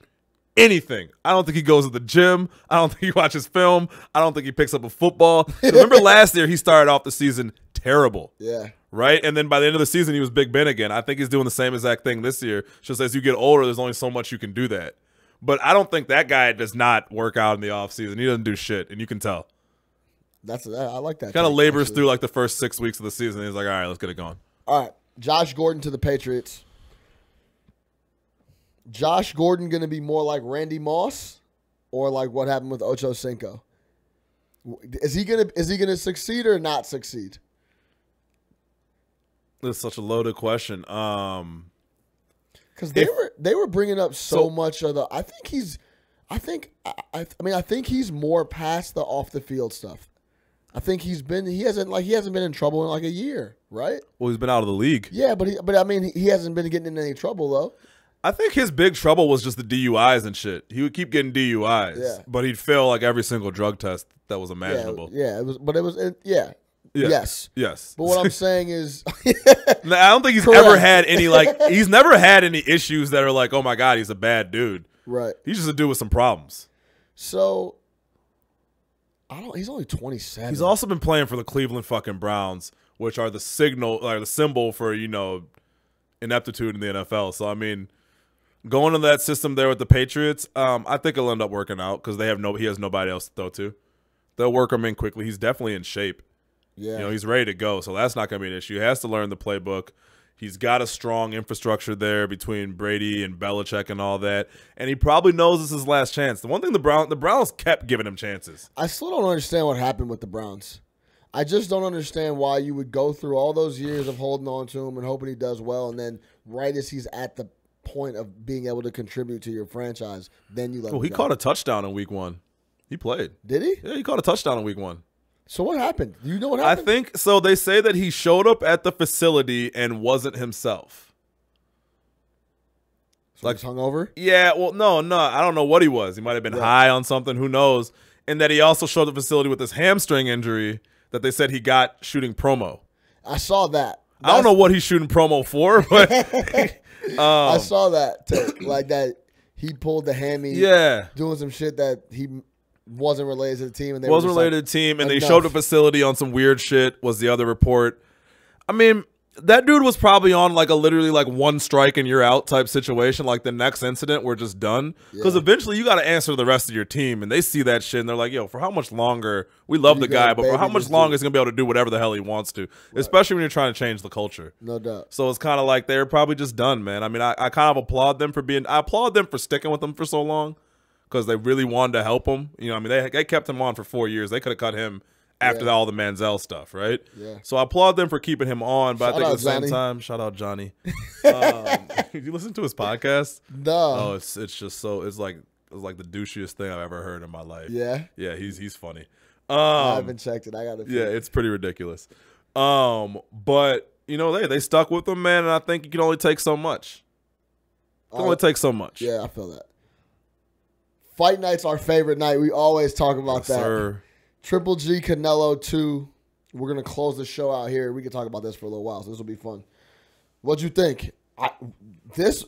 Anything. I don't think he goes to the gym. I don't think he watches film. I don't think he picks up a football. Remember last year he started off the season terrible. Yeah. Right? And then by the end of the season he was Big Ben again. I think he's doing the same exact thing this year. Just as you get older, there's only so much you can do that. But I don't think that guy does not work out in the offseason. He doesn't do shit, and you can tell. I like that. Kind of labors through like the first 6 weeks of the season. He's like, all right, let's get it going. All right. Josh Gordon to the Patriots. Josh Gordon going to be more like Randy Moss or like what happened with Ocho Cinco? Is he gonna succeed or not succeed? That's such a loaded question. Because they were bringing up so much of the. I think he's more past the off the field stuff. I think he hasn't been in trouble in like a year, right? Well, he's been out of the league. Yeah, but I mean he hasn't been getting in any trouble though. I think his big trouble was just the DUIs and shit. He would keep getting DUIs, but he'd fail like every single drug test that was imaginable. Yeah, Yes. Yes. But what I'm saying is I don't think he's ever had any he's never had any issues that are like, oh my God, he's a bad dude. Right. He's just a dude with some problems. So he's only 27. He's also been playing for the Cleveland fucking Browns, which are the symbol for, ineptitude in the NFL. So I mean, going to that system there with the Patriots, I think it'll end up working out because he has nobody else to throw to. They'll work him in quickly. He's definitely in shape. Yeah. He's ready to go, so that's not going to be an issue. He has to learn the playbook. He's got a strong infrastructure there between Brady and Belichick and all that, and he probably knows this is his last chance. The one thing the Browns kept giving him chances. I still don't understand what happened with the Browns. I just don't understand why you would go through all those years of holding on to him and hoping he does well, and then right as he's at the point of being able to contribute to your franchise, then you let him go. He caught a touchdown in week 1. He played. Did he? Yeah, he caught a touchdown in week 1. So what happened? Do you know what happened? I think so. They say that he showed up at the facility and wasn't himself. So he's hungover? Yeah, well, no, I don't know what he was. He might have been high on something. Who knows? And that he also showed the facility with this hamstring injury that they said he got shooting promo. I saw that. I don't know what he's shooting promo for, but I saw that. Like that he pulled the hammy. Yeah. Doing some shit that he wasn't related to the team. And they wasn't related to the team, and they showed the facility on some weird shit was the other report. I mean, that dude was probably on like a literally like one strike and you're out type situation. Like the next incident, we're just done. Because eventually you got to answer to the rest of your team, and they see that shit and they're like, "Yo, for how much longer? We love the guy, but for how much longer is he gonna be able to do whatever the hell he wants to? Especially when you're trying to change the culture." No doubt. So it's kind of like they're probably just done, man. I mean, I kind of applaud them for I applaud them for sticking with him for so long because they really wanted to help him. You know, I mean, they kept him on for 4 years. They could have cut him after all the Manziel stuff, right? Yeah. So I applaud them for keeping him on, but I think at the same time, shout out Johnny. Did you listen to his podcast? No. Oh, it's just so it's like the douchiest thing I've ever heard in my life. Yeah. Yeah, he's funny. I haven't checked it. I got to. Yeah, it's pretty ridiculous. But you know they stuck with him, man, and I think you can only take so much. You can only take so much. Yeah, I feel that. Fight night's our favorite night. We always talk about that. Sir. Triple G Canelo 2. We're going to close the show out here. We can talk about this for a little while, so this will be fun. What'd you think?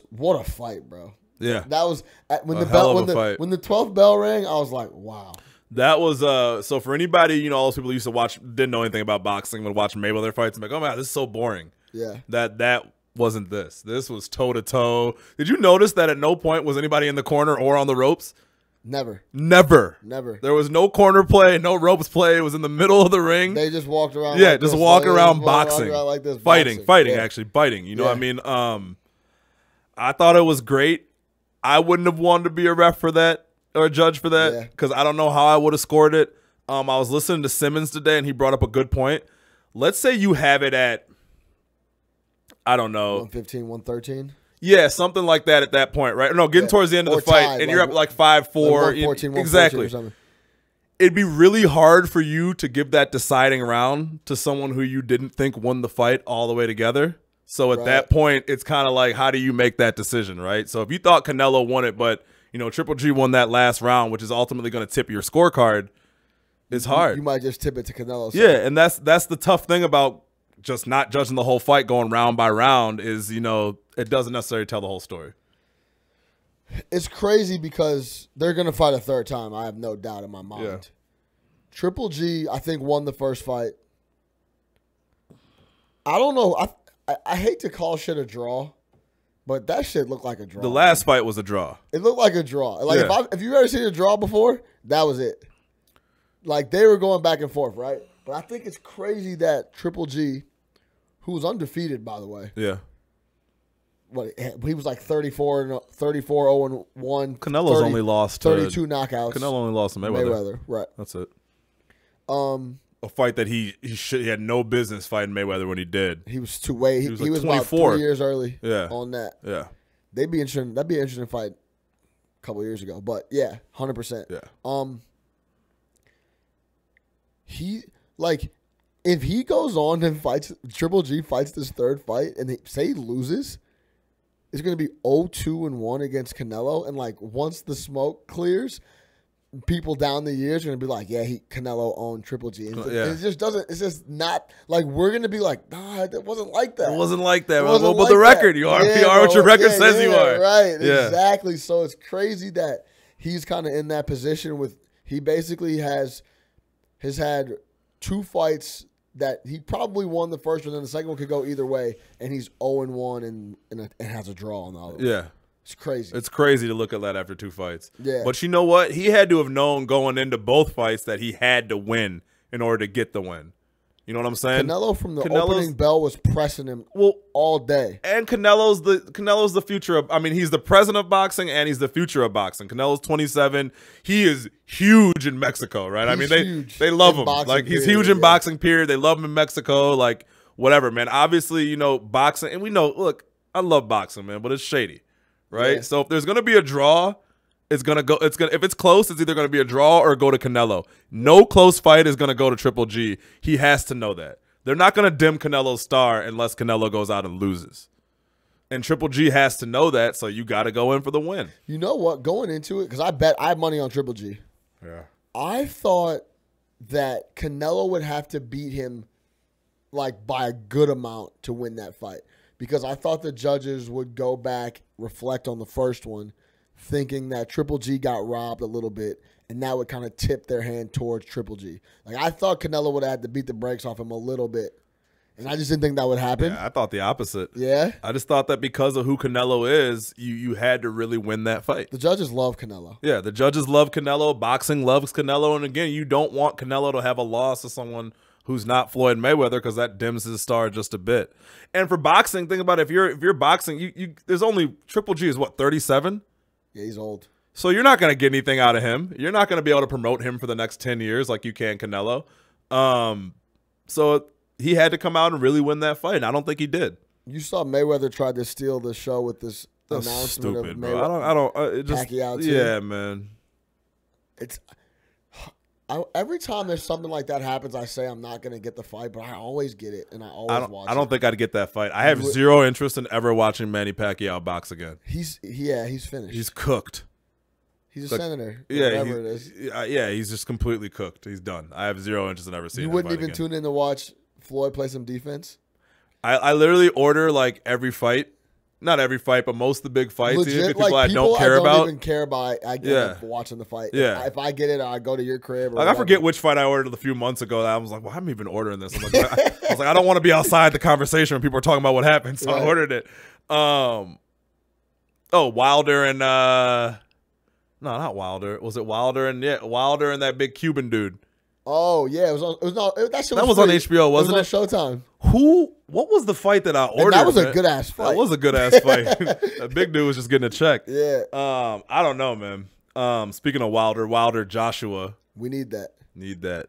What a fight, bro. Yeah. That was when a the hell bell of a fight. When the 12th bell rang, I was like, wow. That was so for anybody, you know, all those people who used to watch didn't know anything about boxing, would watch Mayweather fights and be like, oh man, this is so boring. Yeah. That wasn't this. This was toe to toe. Did you notice that at no point was anybody in the corner or on the ropes? Never. There was no corner play, no ropes play. It was in the middle of the ring. They just walked around. Yeah, like just this. walking around Walking boxing. around like this, fighting, yeah. actually biting. You know what I mean? I thought it was great. I wouldn't have wanted to be a ref for that or a judge for that because I don't know how I would have scored it. I was listening to Simmons today, and he brought up a good point. Let's say you have it at, I don't know, 115, 113. Yeah, something like that at that point, right? No, getting towards the end of the fight, and you're up like 5-4. Like 114, exactly. Or something. It'd be really hard for you to give that deciding round to someone who you didn't think won the fight all the way together. So at that point, it's kind of like, how do you make that decision, right? So if you thought Canelo won it, but you know Triple G won that last round, which is ultimately going to tip your scorecard, it's hard. You might just tip it to Canelo. Yeah, and that's the tough thing about just not judging the whole fight going round by round is, you know, it doesn't necessarily tell the whole story. It's crazy because they're going to fight a third time. I have no doubt in my mind. Yeah. Triple G, I think, won the first fight. I don't know. I hate to call shit a draw, but that shit looked like a draw. The last fight was a draw. It looked like a draw. Like if you've ever seen a draw before, that was it. Like they were going back and forth, right? But I think it's crazy that Triple G, who was undefeated, by the way. Yeah. He was like 34-0-1. Canelo's only lost 32 knockouts. Canelo only lost to Mayweather. Right. That's it. A fight that he had no business fighting Mayweather when he did. He was too way. He was like about 3 years early. On that. Yeah. That'd be an interesting fight a couple years ago. But yeah, 100%. Yeah. If he goes on and fights, Triple G fights this third fight, and say he loses, it's going to be 0-2-1 against Canelo. And like once the smoke clears, people down the years are going to be like, yeah, Canelo owned Triple G. It just doesn't. It's just not like we're going to be like, nah, it wasn't like that. It wasn't like that. But the record, you are what your record says you are. Right. Yeah. Exactly. So it's crazy that he's kind of in that position with. He basically has had 2 fights that he probably won the first one, and the second one could go either way, and he's 0-1 and has a draw on the other one. Yeah. It's crazy. It's crazy to look at that after 2 fights. Yeah. But you know what? He had to have known going into both fights that he had to win in order to get the win. You know what I'm saying? Canelo from the opening bell was pressing him all day. And Canelo's the future of, I mean, he's the president of boxing and he's the future of boxing. Canelo's 27. He is huge in Mexico, right? I mean, they love him. Like he's huge in boxing, period. They love him in Mexico, like whatever, man. Obviously, you know, boxing, and we know, look, I love boxing, man, but it's shady, right? Yeah. So if there's going to be a draw, if it's close, it's either going to be a draw or go to Canelo. No close fight is going to go to Triple G. He has to know that. They're not going to dim Canelo's star unless Canelo goes out and loses. And Triple G has to know that, so you got to go in for the win. You know what? Going into it, because I have money on Triple G. Yeah. I thought that Canelo would have to beat him like by a good amount to win that fight, because I thought the judges would go back, reflect on the first one, thinking that Triple G got robbed a little bit, and that would kind of tip their hand towards Triple G. Like, I thought Canelo would have had to beat the brakes off him a little bit. And I just didn't think that would happen. Yeah, I thought the opposite. Yeah? I just thought that because of who Canelo is, you had to really win that fight. The judges love Canelo. Yeah, the judges love Canelo. Boxing loves Canelo. And again, you don't want Canelo to have a loss to someone who's not Floyd Mayweather, because that dims his star just a bit. And for boxing, think about it. If you're boxing, there's only Triple G is what, 37? Yeah, he's old. So you're not going to get anything out of him. You're not going to be able to promote him for the next 10 years like you can Canelo. So he had to come out and really win that fight, and I don't think he did. You saw Mayweather tried to steal the show with this That's announcement stupid, of bro. Mayweather. I don't. It just, Pacquiao too. yeah, man. Every time there's something like that happens, I say I'm not going to get the fight, but I always get it, and I always watch it. I don't think I'd get that fight. I have zero interest in ever watching Manny Pacquiao box again. He's finished. He's cooked. He's a senator. Yeah, whatever it is. Yeah, he's just completely cooked. He's done. I have zero interest in ever seeing him You wouldn't fight even again. tune in to watch Floyd play some defense? I literally order like every fight. Not every fight, but most of the big fights. Legit, Even people I like, don't care about. even care about. I get up watching the fight. Yeah. If I get it, I go to your crib. Or Like, I forget which fight I ordered a few months ago. I was like, well, I'm even ordering this. I was like, I don't want to be outside the conversation when people are talking about what happened, so I ordered it. Wilder and no, not Wilder. Was it Wilder and Wilder and that big Cuban dude? Oh yeah, that was on HBO, wasn't it? Was on Showtime. What was the fight that I ordered? And that was a good ass fight. That was a good ass fight. That big dude was just getting a check. Yeah. I don't know, man. Speaking of Wilder Joshua. We need that. Need that.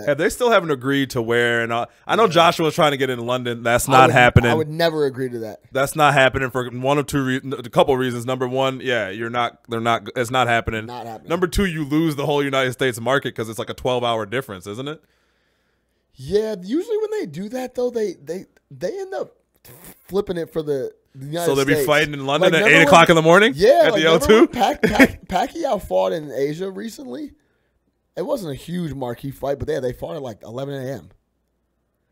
Have they still haven't agreed to wear? And I know Joshua's trying to get in London. That's not happening. I would never agree to that. That's not happening for one of two reasons. A couple of reasons. Number one, you're not. They're not. It's not happening. Not happening. Number two, you lose the whole United States market because it's like a 12-hour difference, isn't it? Yeah. Usually when they do that though, they end up flipping it for the United So they'll States. be fighting in London Like, at 8 o'clock in the morning. Yeah, at like, the O2. Pacquiao fought in Asia recently. It wasn't a huge marquee fight, but they fought at like 11 a.m.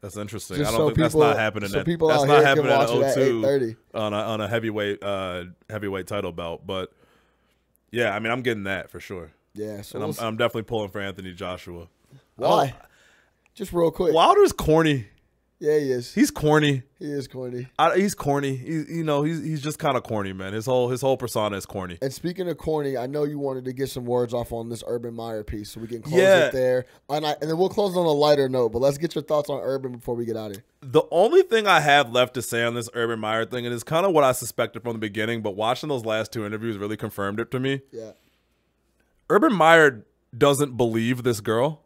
That's interesting. Just I don't think that's not happening. So at, people that's out not here happening can at watch it at O2 8:30 on a heavyweight title belt. But yeah, I mean, I'm getting that for sure. Yeah, so and I'm definitely pulling for Anthony Joshua. Why? Just real quick. Wilder's corny. Yeah, he is. He's corny. He is corny. He's corny. He's just kind of corny, man. His whole persona is corny. And speaking of corny, I know you wanted to get some words off on this Urban Meyer piece, so we can close it there. And then we'll close on a lighter note. But let's get your thoughts on Urban before we get out of here. The only thing I have left to say on this Urban Meyer thing, and it's kind of what I suspected from the beginning, but watching those last two interviews really confirmed it to me. Yeah. Urban Meyer doesn't believe this girl.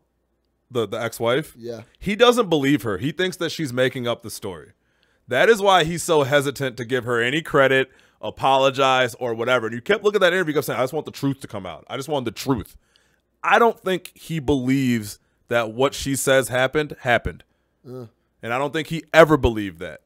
The ex-wife. Yeah. He doesn't believe her. He thinks that she's making up the story. That is why he's so hesitant to give her any credit, apologize, or whatever. And you kept looking at that interview, you kept saying, I just want the truth to come out. I just want the truth. I don't think he believes that what she says happened. And I don't think he ever believed that.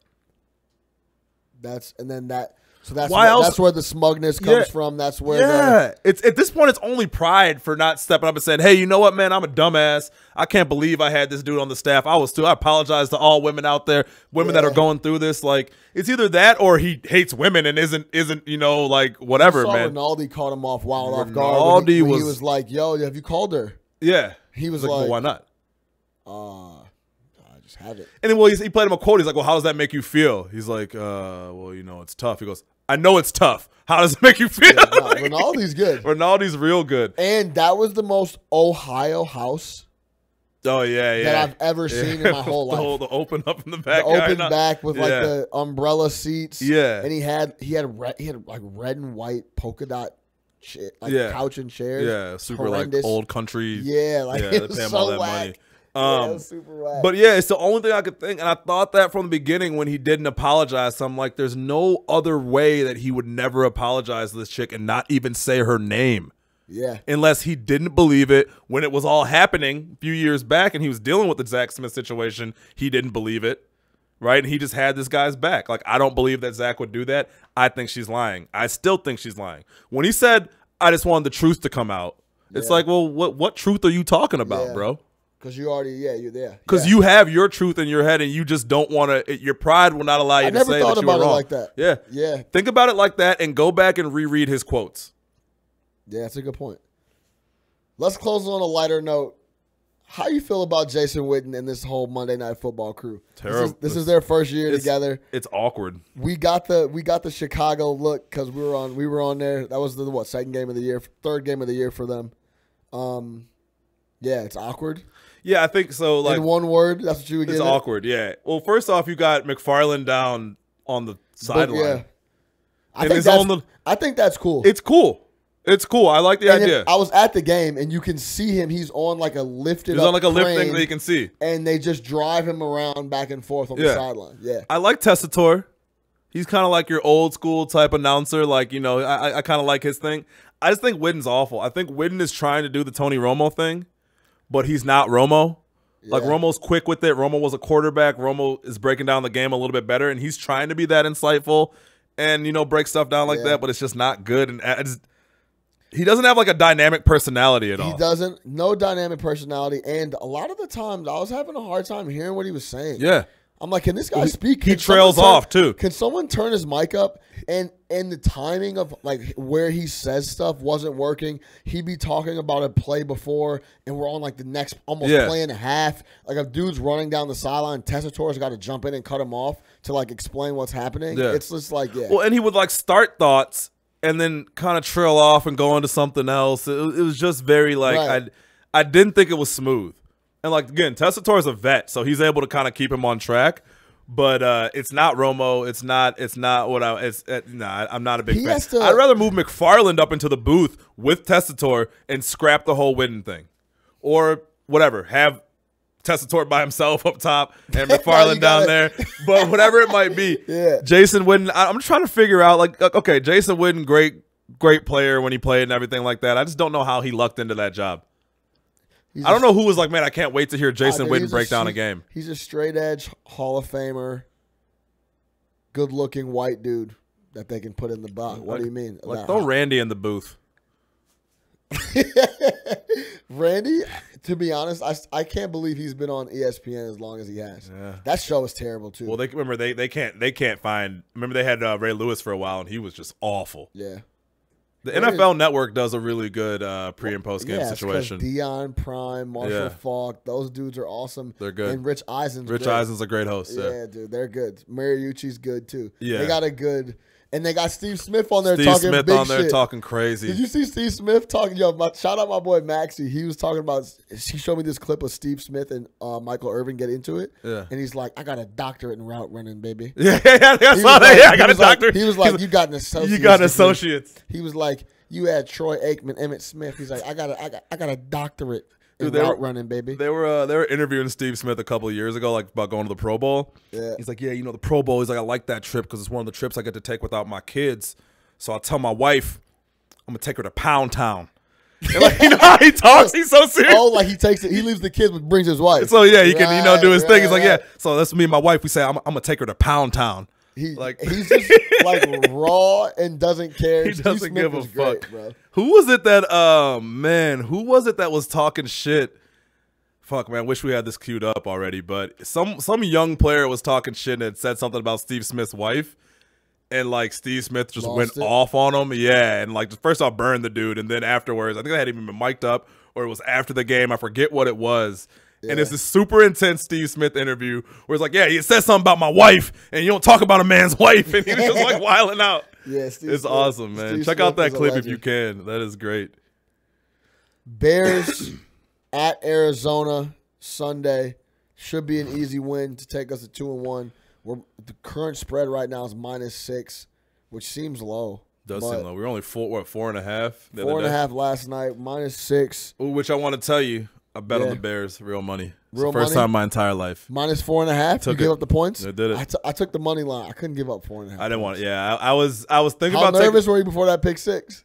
So that's where the smugness comes from. That's where it's at this point it's only pride for not stepping up and saying, hey, you know what, man, I'm a dumbass. I can't believe I had this dude on the staff. I apologize to all women out there, women that are going through this. Like, it's either that or he hates women and isn't like whatever, man. Rinaldi caught him off guard. He was like, yo, have you called her? Yeah. He was like, well, why not? I just have it. And then, he played him a quote. He's like, well, how does that make you feel? He's like, well, it's tough. He goes, I know it's tough. How does it make you feel? Yeah, no, Rinaldi's good. Rinaldi's real good. And that was the most Ohio house that I've ever seen in my whole life. The open up in the back. The open back with like the umbrella seats. Yeah. And he had like red and white polka dot shit, like couch and chairs. Yeah, super horrendous. Like old country. Yeah, like it was so all that whack. money. It was super whack. But yeah, it's the only thing I could think. And I thought that from the beginning when he didn't apologize. So I'm like, there's no other way that he would never apologize to this chick and not even say her name. Yeah. Unless he didn't believe it when it was all happening a few years back and he was dealing with the Zach Smith situation. He didn't believe it. right? And he just had this guy's back. Like, I don't believe that Zach would do that. I think she's lying. I still think she's lying. When he said, I just wanted the truth to come out, it's like, well, what truth are you talking about, bro? Because you already, you're there. Because you have your truth in your head, and you just don't want to. Your pride will not allow you to say that you were wrong. I never thought about it like that. Yeah, yeah. Think about it like that, and go back and reread his quotes. Yeah, that's a good point. Let's close on a lighter note. How you feel about Jason Witten and this whole Monday Night Football crew? Terrible. This is their first year together. It's awkward. We got the Chicago look because we were on there. That was the second game of the year, third game of the year for them. Yeah, it's awkward. Yeah, I think so. Like, in one word, that's what you would give it? It's awkward, yeah. Well, first off, you got McFarland down on the sideline. Yeah. I think that's cool. It's cool. It's cool. I like the idea. I was at the game, and you can see him. He's on like a lifted He's up on like a lift crane, thing that you can see. And they just drive him around back and forth on the sideline. Yeah. I like Tessitore. He's kind of like your old school type announcer. Like, you know, I kind of like his thing. I just think Witten's awful. I think Witten is trying to do the Tony Romo thing, but he's not Romo. Yeah. Like, Romo's quick with it. Romo was a quarterback. Romo is breaking down the game a little bit better, and he's trying to be that insightful and, you know, break stuff down like that, but it's just not good. And he doesn't have like a dynamic personality at all. He doesn't. No dynamic personality. And a lot of the times I was having a hard time hearing what he was saying. Yeah. I'm like, can this guy speak? He trails off too. Can someone turn his mic up? And the timing of like where he says stuff wasn't working. He'd be talking about a play before, and we're on like the next almost play and a half. Like a dude's running down the sideline, Tessitore's got to jump in and cut him off to like explain what's happening. Yeah. It's just like, Well, and he would like start thoughts and then kind of trail off and go into something else. It was just very like I didn't think it was smooth. And like again, Tessitore is a vet, so he's able to kind of keep him on track. But it's not Romo. It's not what I'm not a big fan. I'd rather move McFarland up into the booth with Tessitore and scrap the whole Witten thing, or whatever. Have Tessitore by himself up top and McFarland down there. But whatever it might be, Jason Witten. I'm just trying to figure out like, okay, Jason Witten, great player when he played and everything like that. I just don't know how he lucked into that job. I don't know who was like, man, I can't wait to hear Jason Witten break down a game. He's a straight edge Hall of Famer, good looking white dude that they can put in the box. What do you mean? Like, throw Randy in the booth. Randy, to be honest, I can't believe he's been on ESPN as long as he has. Yeah. That show is terrible too. Well, they can't find. Remember they had Ray Lewis for a while, and he was just awful. Yeah. The NFL Network does a really good pre- and post-game situation. Deion Prime, Marshall Faulk, those dudes are awesome. They're good. And Rich Eisen's a great host. Yeah, dude, they're good. Mariucci's good too. Yeah. They got a good – and they got Steve Smith on there talking crazy. Did you see Steve Smith talking? Yo, shout out my boy Maxie. He was talking about – he showed me this clip of Steve Smith and Michael Irvin get into it. Yeah. And he's like, I got a doctorate in route running, baby. I saw that. I got a doctorate. He was like, you got an associate's. You got an associate's. He was like – you had Troy Aikman, Emmitt Smith. He's like, I got a doctorate in route running, baby. They were interviewing Steve Smith a couple of years ago, like about going to the Pro Bowl. Yeah. He's like, yeah, you know, the Pro Bowl. He's like, I like that trip because it's one of the trips I get to take without my kids. So I'll tell my wife I'm gonna take her to Pound Town. And like, you know how he talks? He's so serious. Oh, like he leaves the kids but brings his wife. So yeah, he can do his thing. He's like, yeah. So that's me and my wife. We say I'm gonna take her to Pound Town. He's just like raw and doesn't care. He doesn't give a fuck, bro. Who was it that who was it that was talking shit? Fuck, man, wish we had this queued up already, but some young player was talking shit and had said something about Steve Smith's wife, and like Steve Smith just went off on him. Yeah, and like first off burned the dude, and then afterwards, I think they hadn't even been mic'd up, or it was after the game. I forget what it was. Yeah. And it's this super intense Steve Smith interview where it's like, yeah, he said something about my wife, and you don't talk about a man's wife, and he was just like wilding out. Yeah, it's awesome, man. Check out that clip if you can. That is great. Bears at Arizona Sunday should be an easy win to take us to 2-1. The current spread right now is -6, which seems low. Does seem low. We were only 4.5. 4.5 last night, -6. Ooh, which I want to tell you. I bet on the Bears, real money. First time in my entire life. -4.5. You gave up the points. I did it. I took the money line. I couldn't give up 4.5. I didn't want it. Yeah, I was thinking How about. How nervous were you before that pick 6?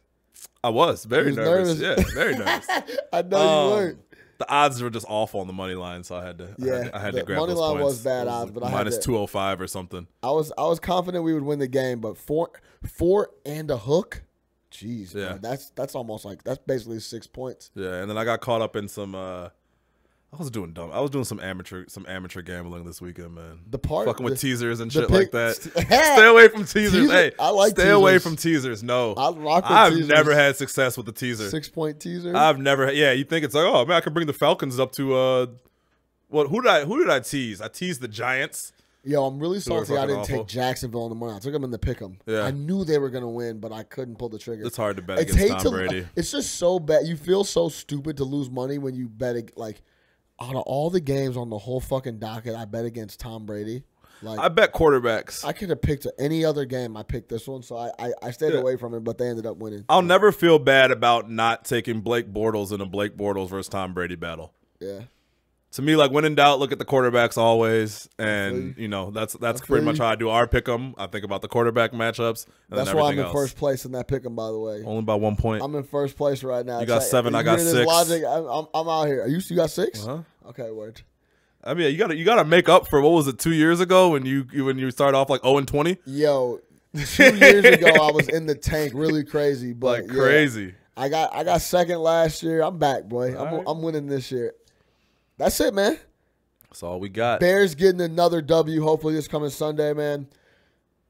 I was very nervous. Yeah, very nervous. I know you weren't. The odds were just awful on the money line, so I had to the grab money those line points. was bad odds, but I had minus to, 205 or something. I was confident we would win the game, but four and a hook. Jeez, Yeah. man, that's almost like that's basically 6 points. Yeah, and then I got caught up in some. I was doing some amateur gambling this weekend, man. Fucking with teasers and shit like that. Stay away from teasers. Hey, I like stay teasers. away from teasers. No, I've teasers. Never had success with the teaser. 6-point teaser. I've never. Yeah, you think it's like, oh man, I can bring the Falcons up to what? Who did I tease? I teased the Giants. Yo, I'm really salty I didn't awful. take Jacksonville in the morning. I took them in the pick'em. Yeah. I knew they were gonna win, but I couldn't pull the trigger. It's hard to bet against Tom Brady. It's just so bad. You feel so stupid to lose money when you bet like out of all the games on the whole fucking docket. I bet against Tom Brady. Like I bet quarterbacks. I could have picked any other game. I picked this one, so I stayed away from it. But they ended up winning. I'll never feel bad about not taking Blake Bortles in a Blake Bortles versus Tom Brady battle. Yeah. To me, like when in doubt, look at the quarterbacks always, and you know that's pretty much how I do our pick 'em. I think about the quarterback matchups. And That's then why I'm everything in else. first place in that pick'em. By the way, Only by 1 point. I'm in first place right now. You got 7, I got 6. Logic, I'm out here. You got 6? Uh-huh. Okay, word. I mean, you gotta make up for what was it 2 years ago when you started off like 0-20. Yo, 2 years ago I was in the tank, really crazy, but Like crazy. I got second last year. I'm back, boy. I'm winning this year. That's it, man. That's all we got. Bears getting another W. Hopefully this coming Sunday, man.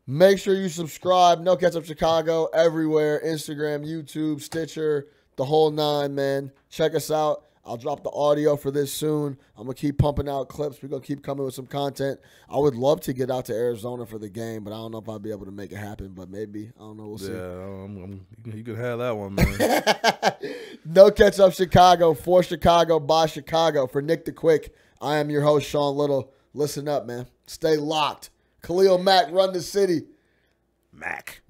Make sure you subscribe. No Catch Up Chicago everywhere. Instagram, YouTube, Stitcher, the whole 9, man. Check us out. I'll drop the audio for this soon. I'm going to keep pumping out clips. We're going to keep coming with some content. I would love to get out to Arizona for the game, but I don't know if I'll be able to make it happen, but maybe. I don't know. We'll see. Yeah, you could have that one, man. No Catch Up Chicago, for Chicago, by Chicago. For Nick the Quick, I am your host, Sean Little. Listen up, man. Stay locked. Khalil Mack, run the city. Mac.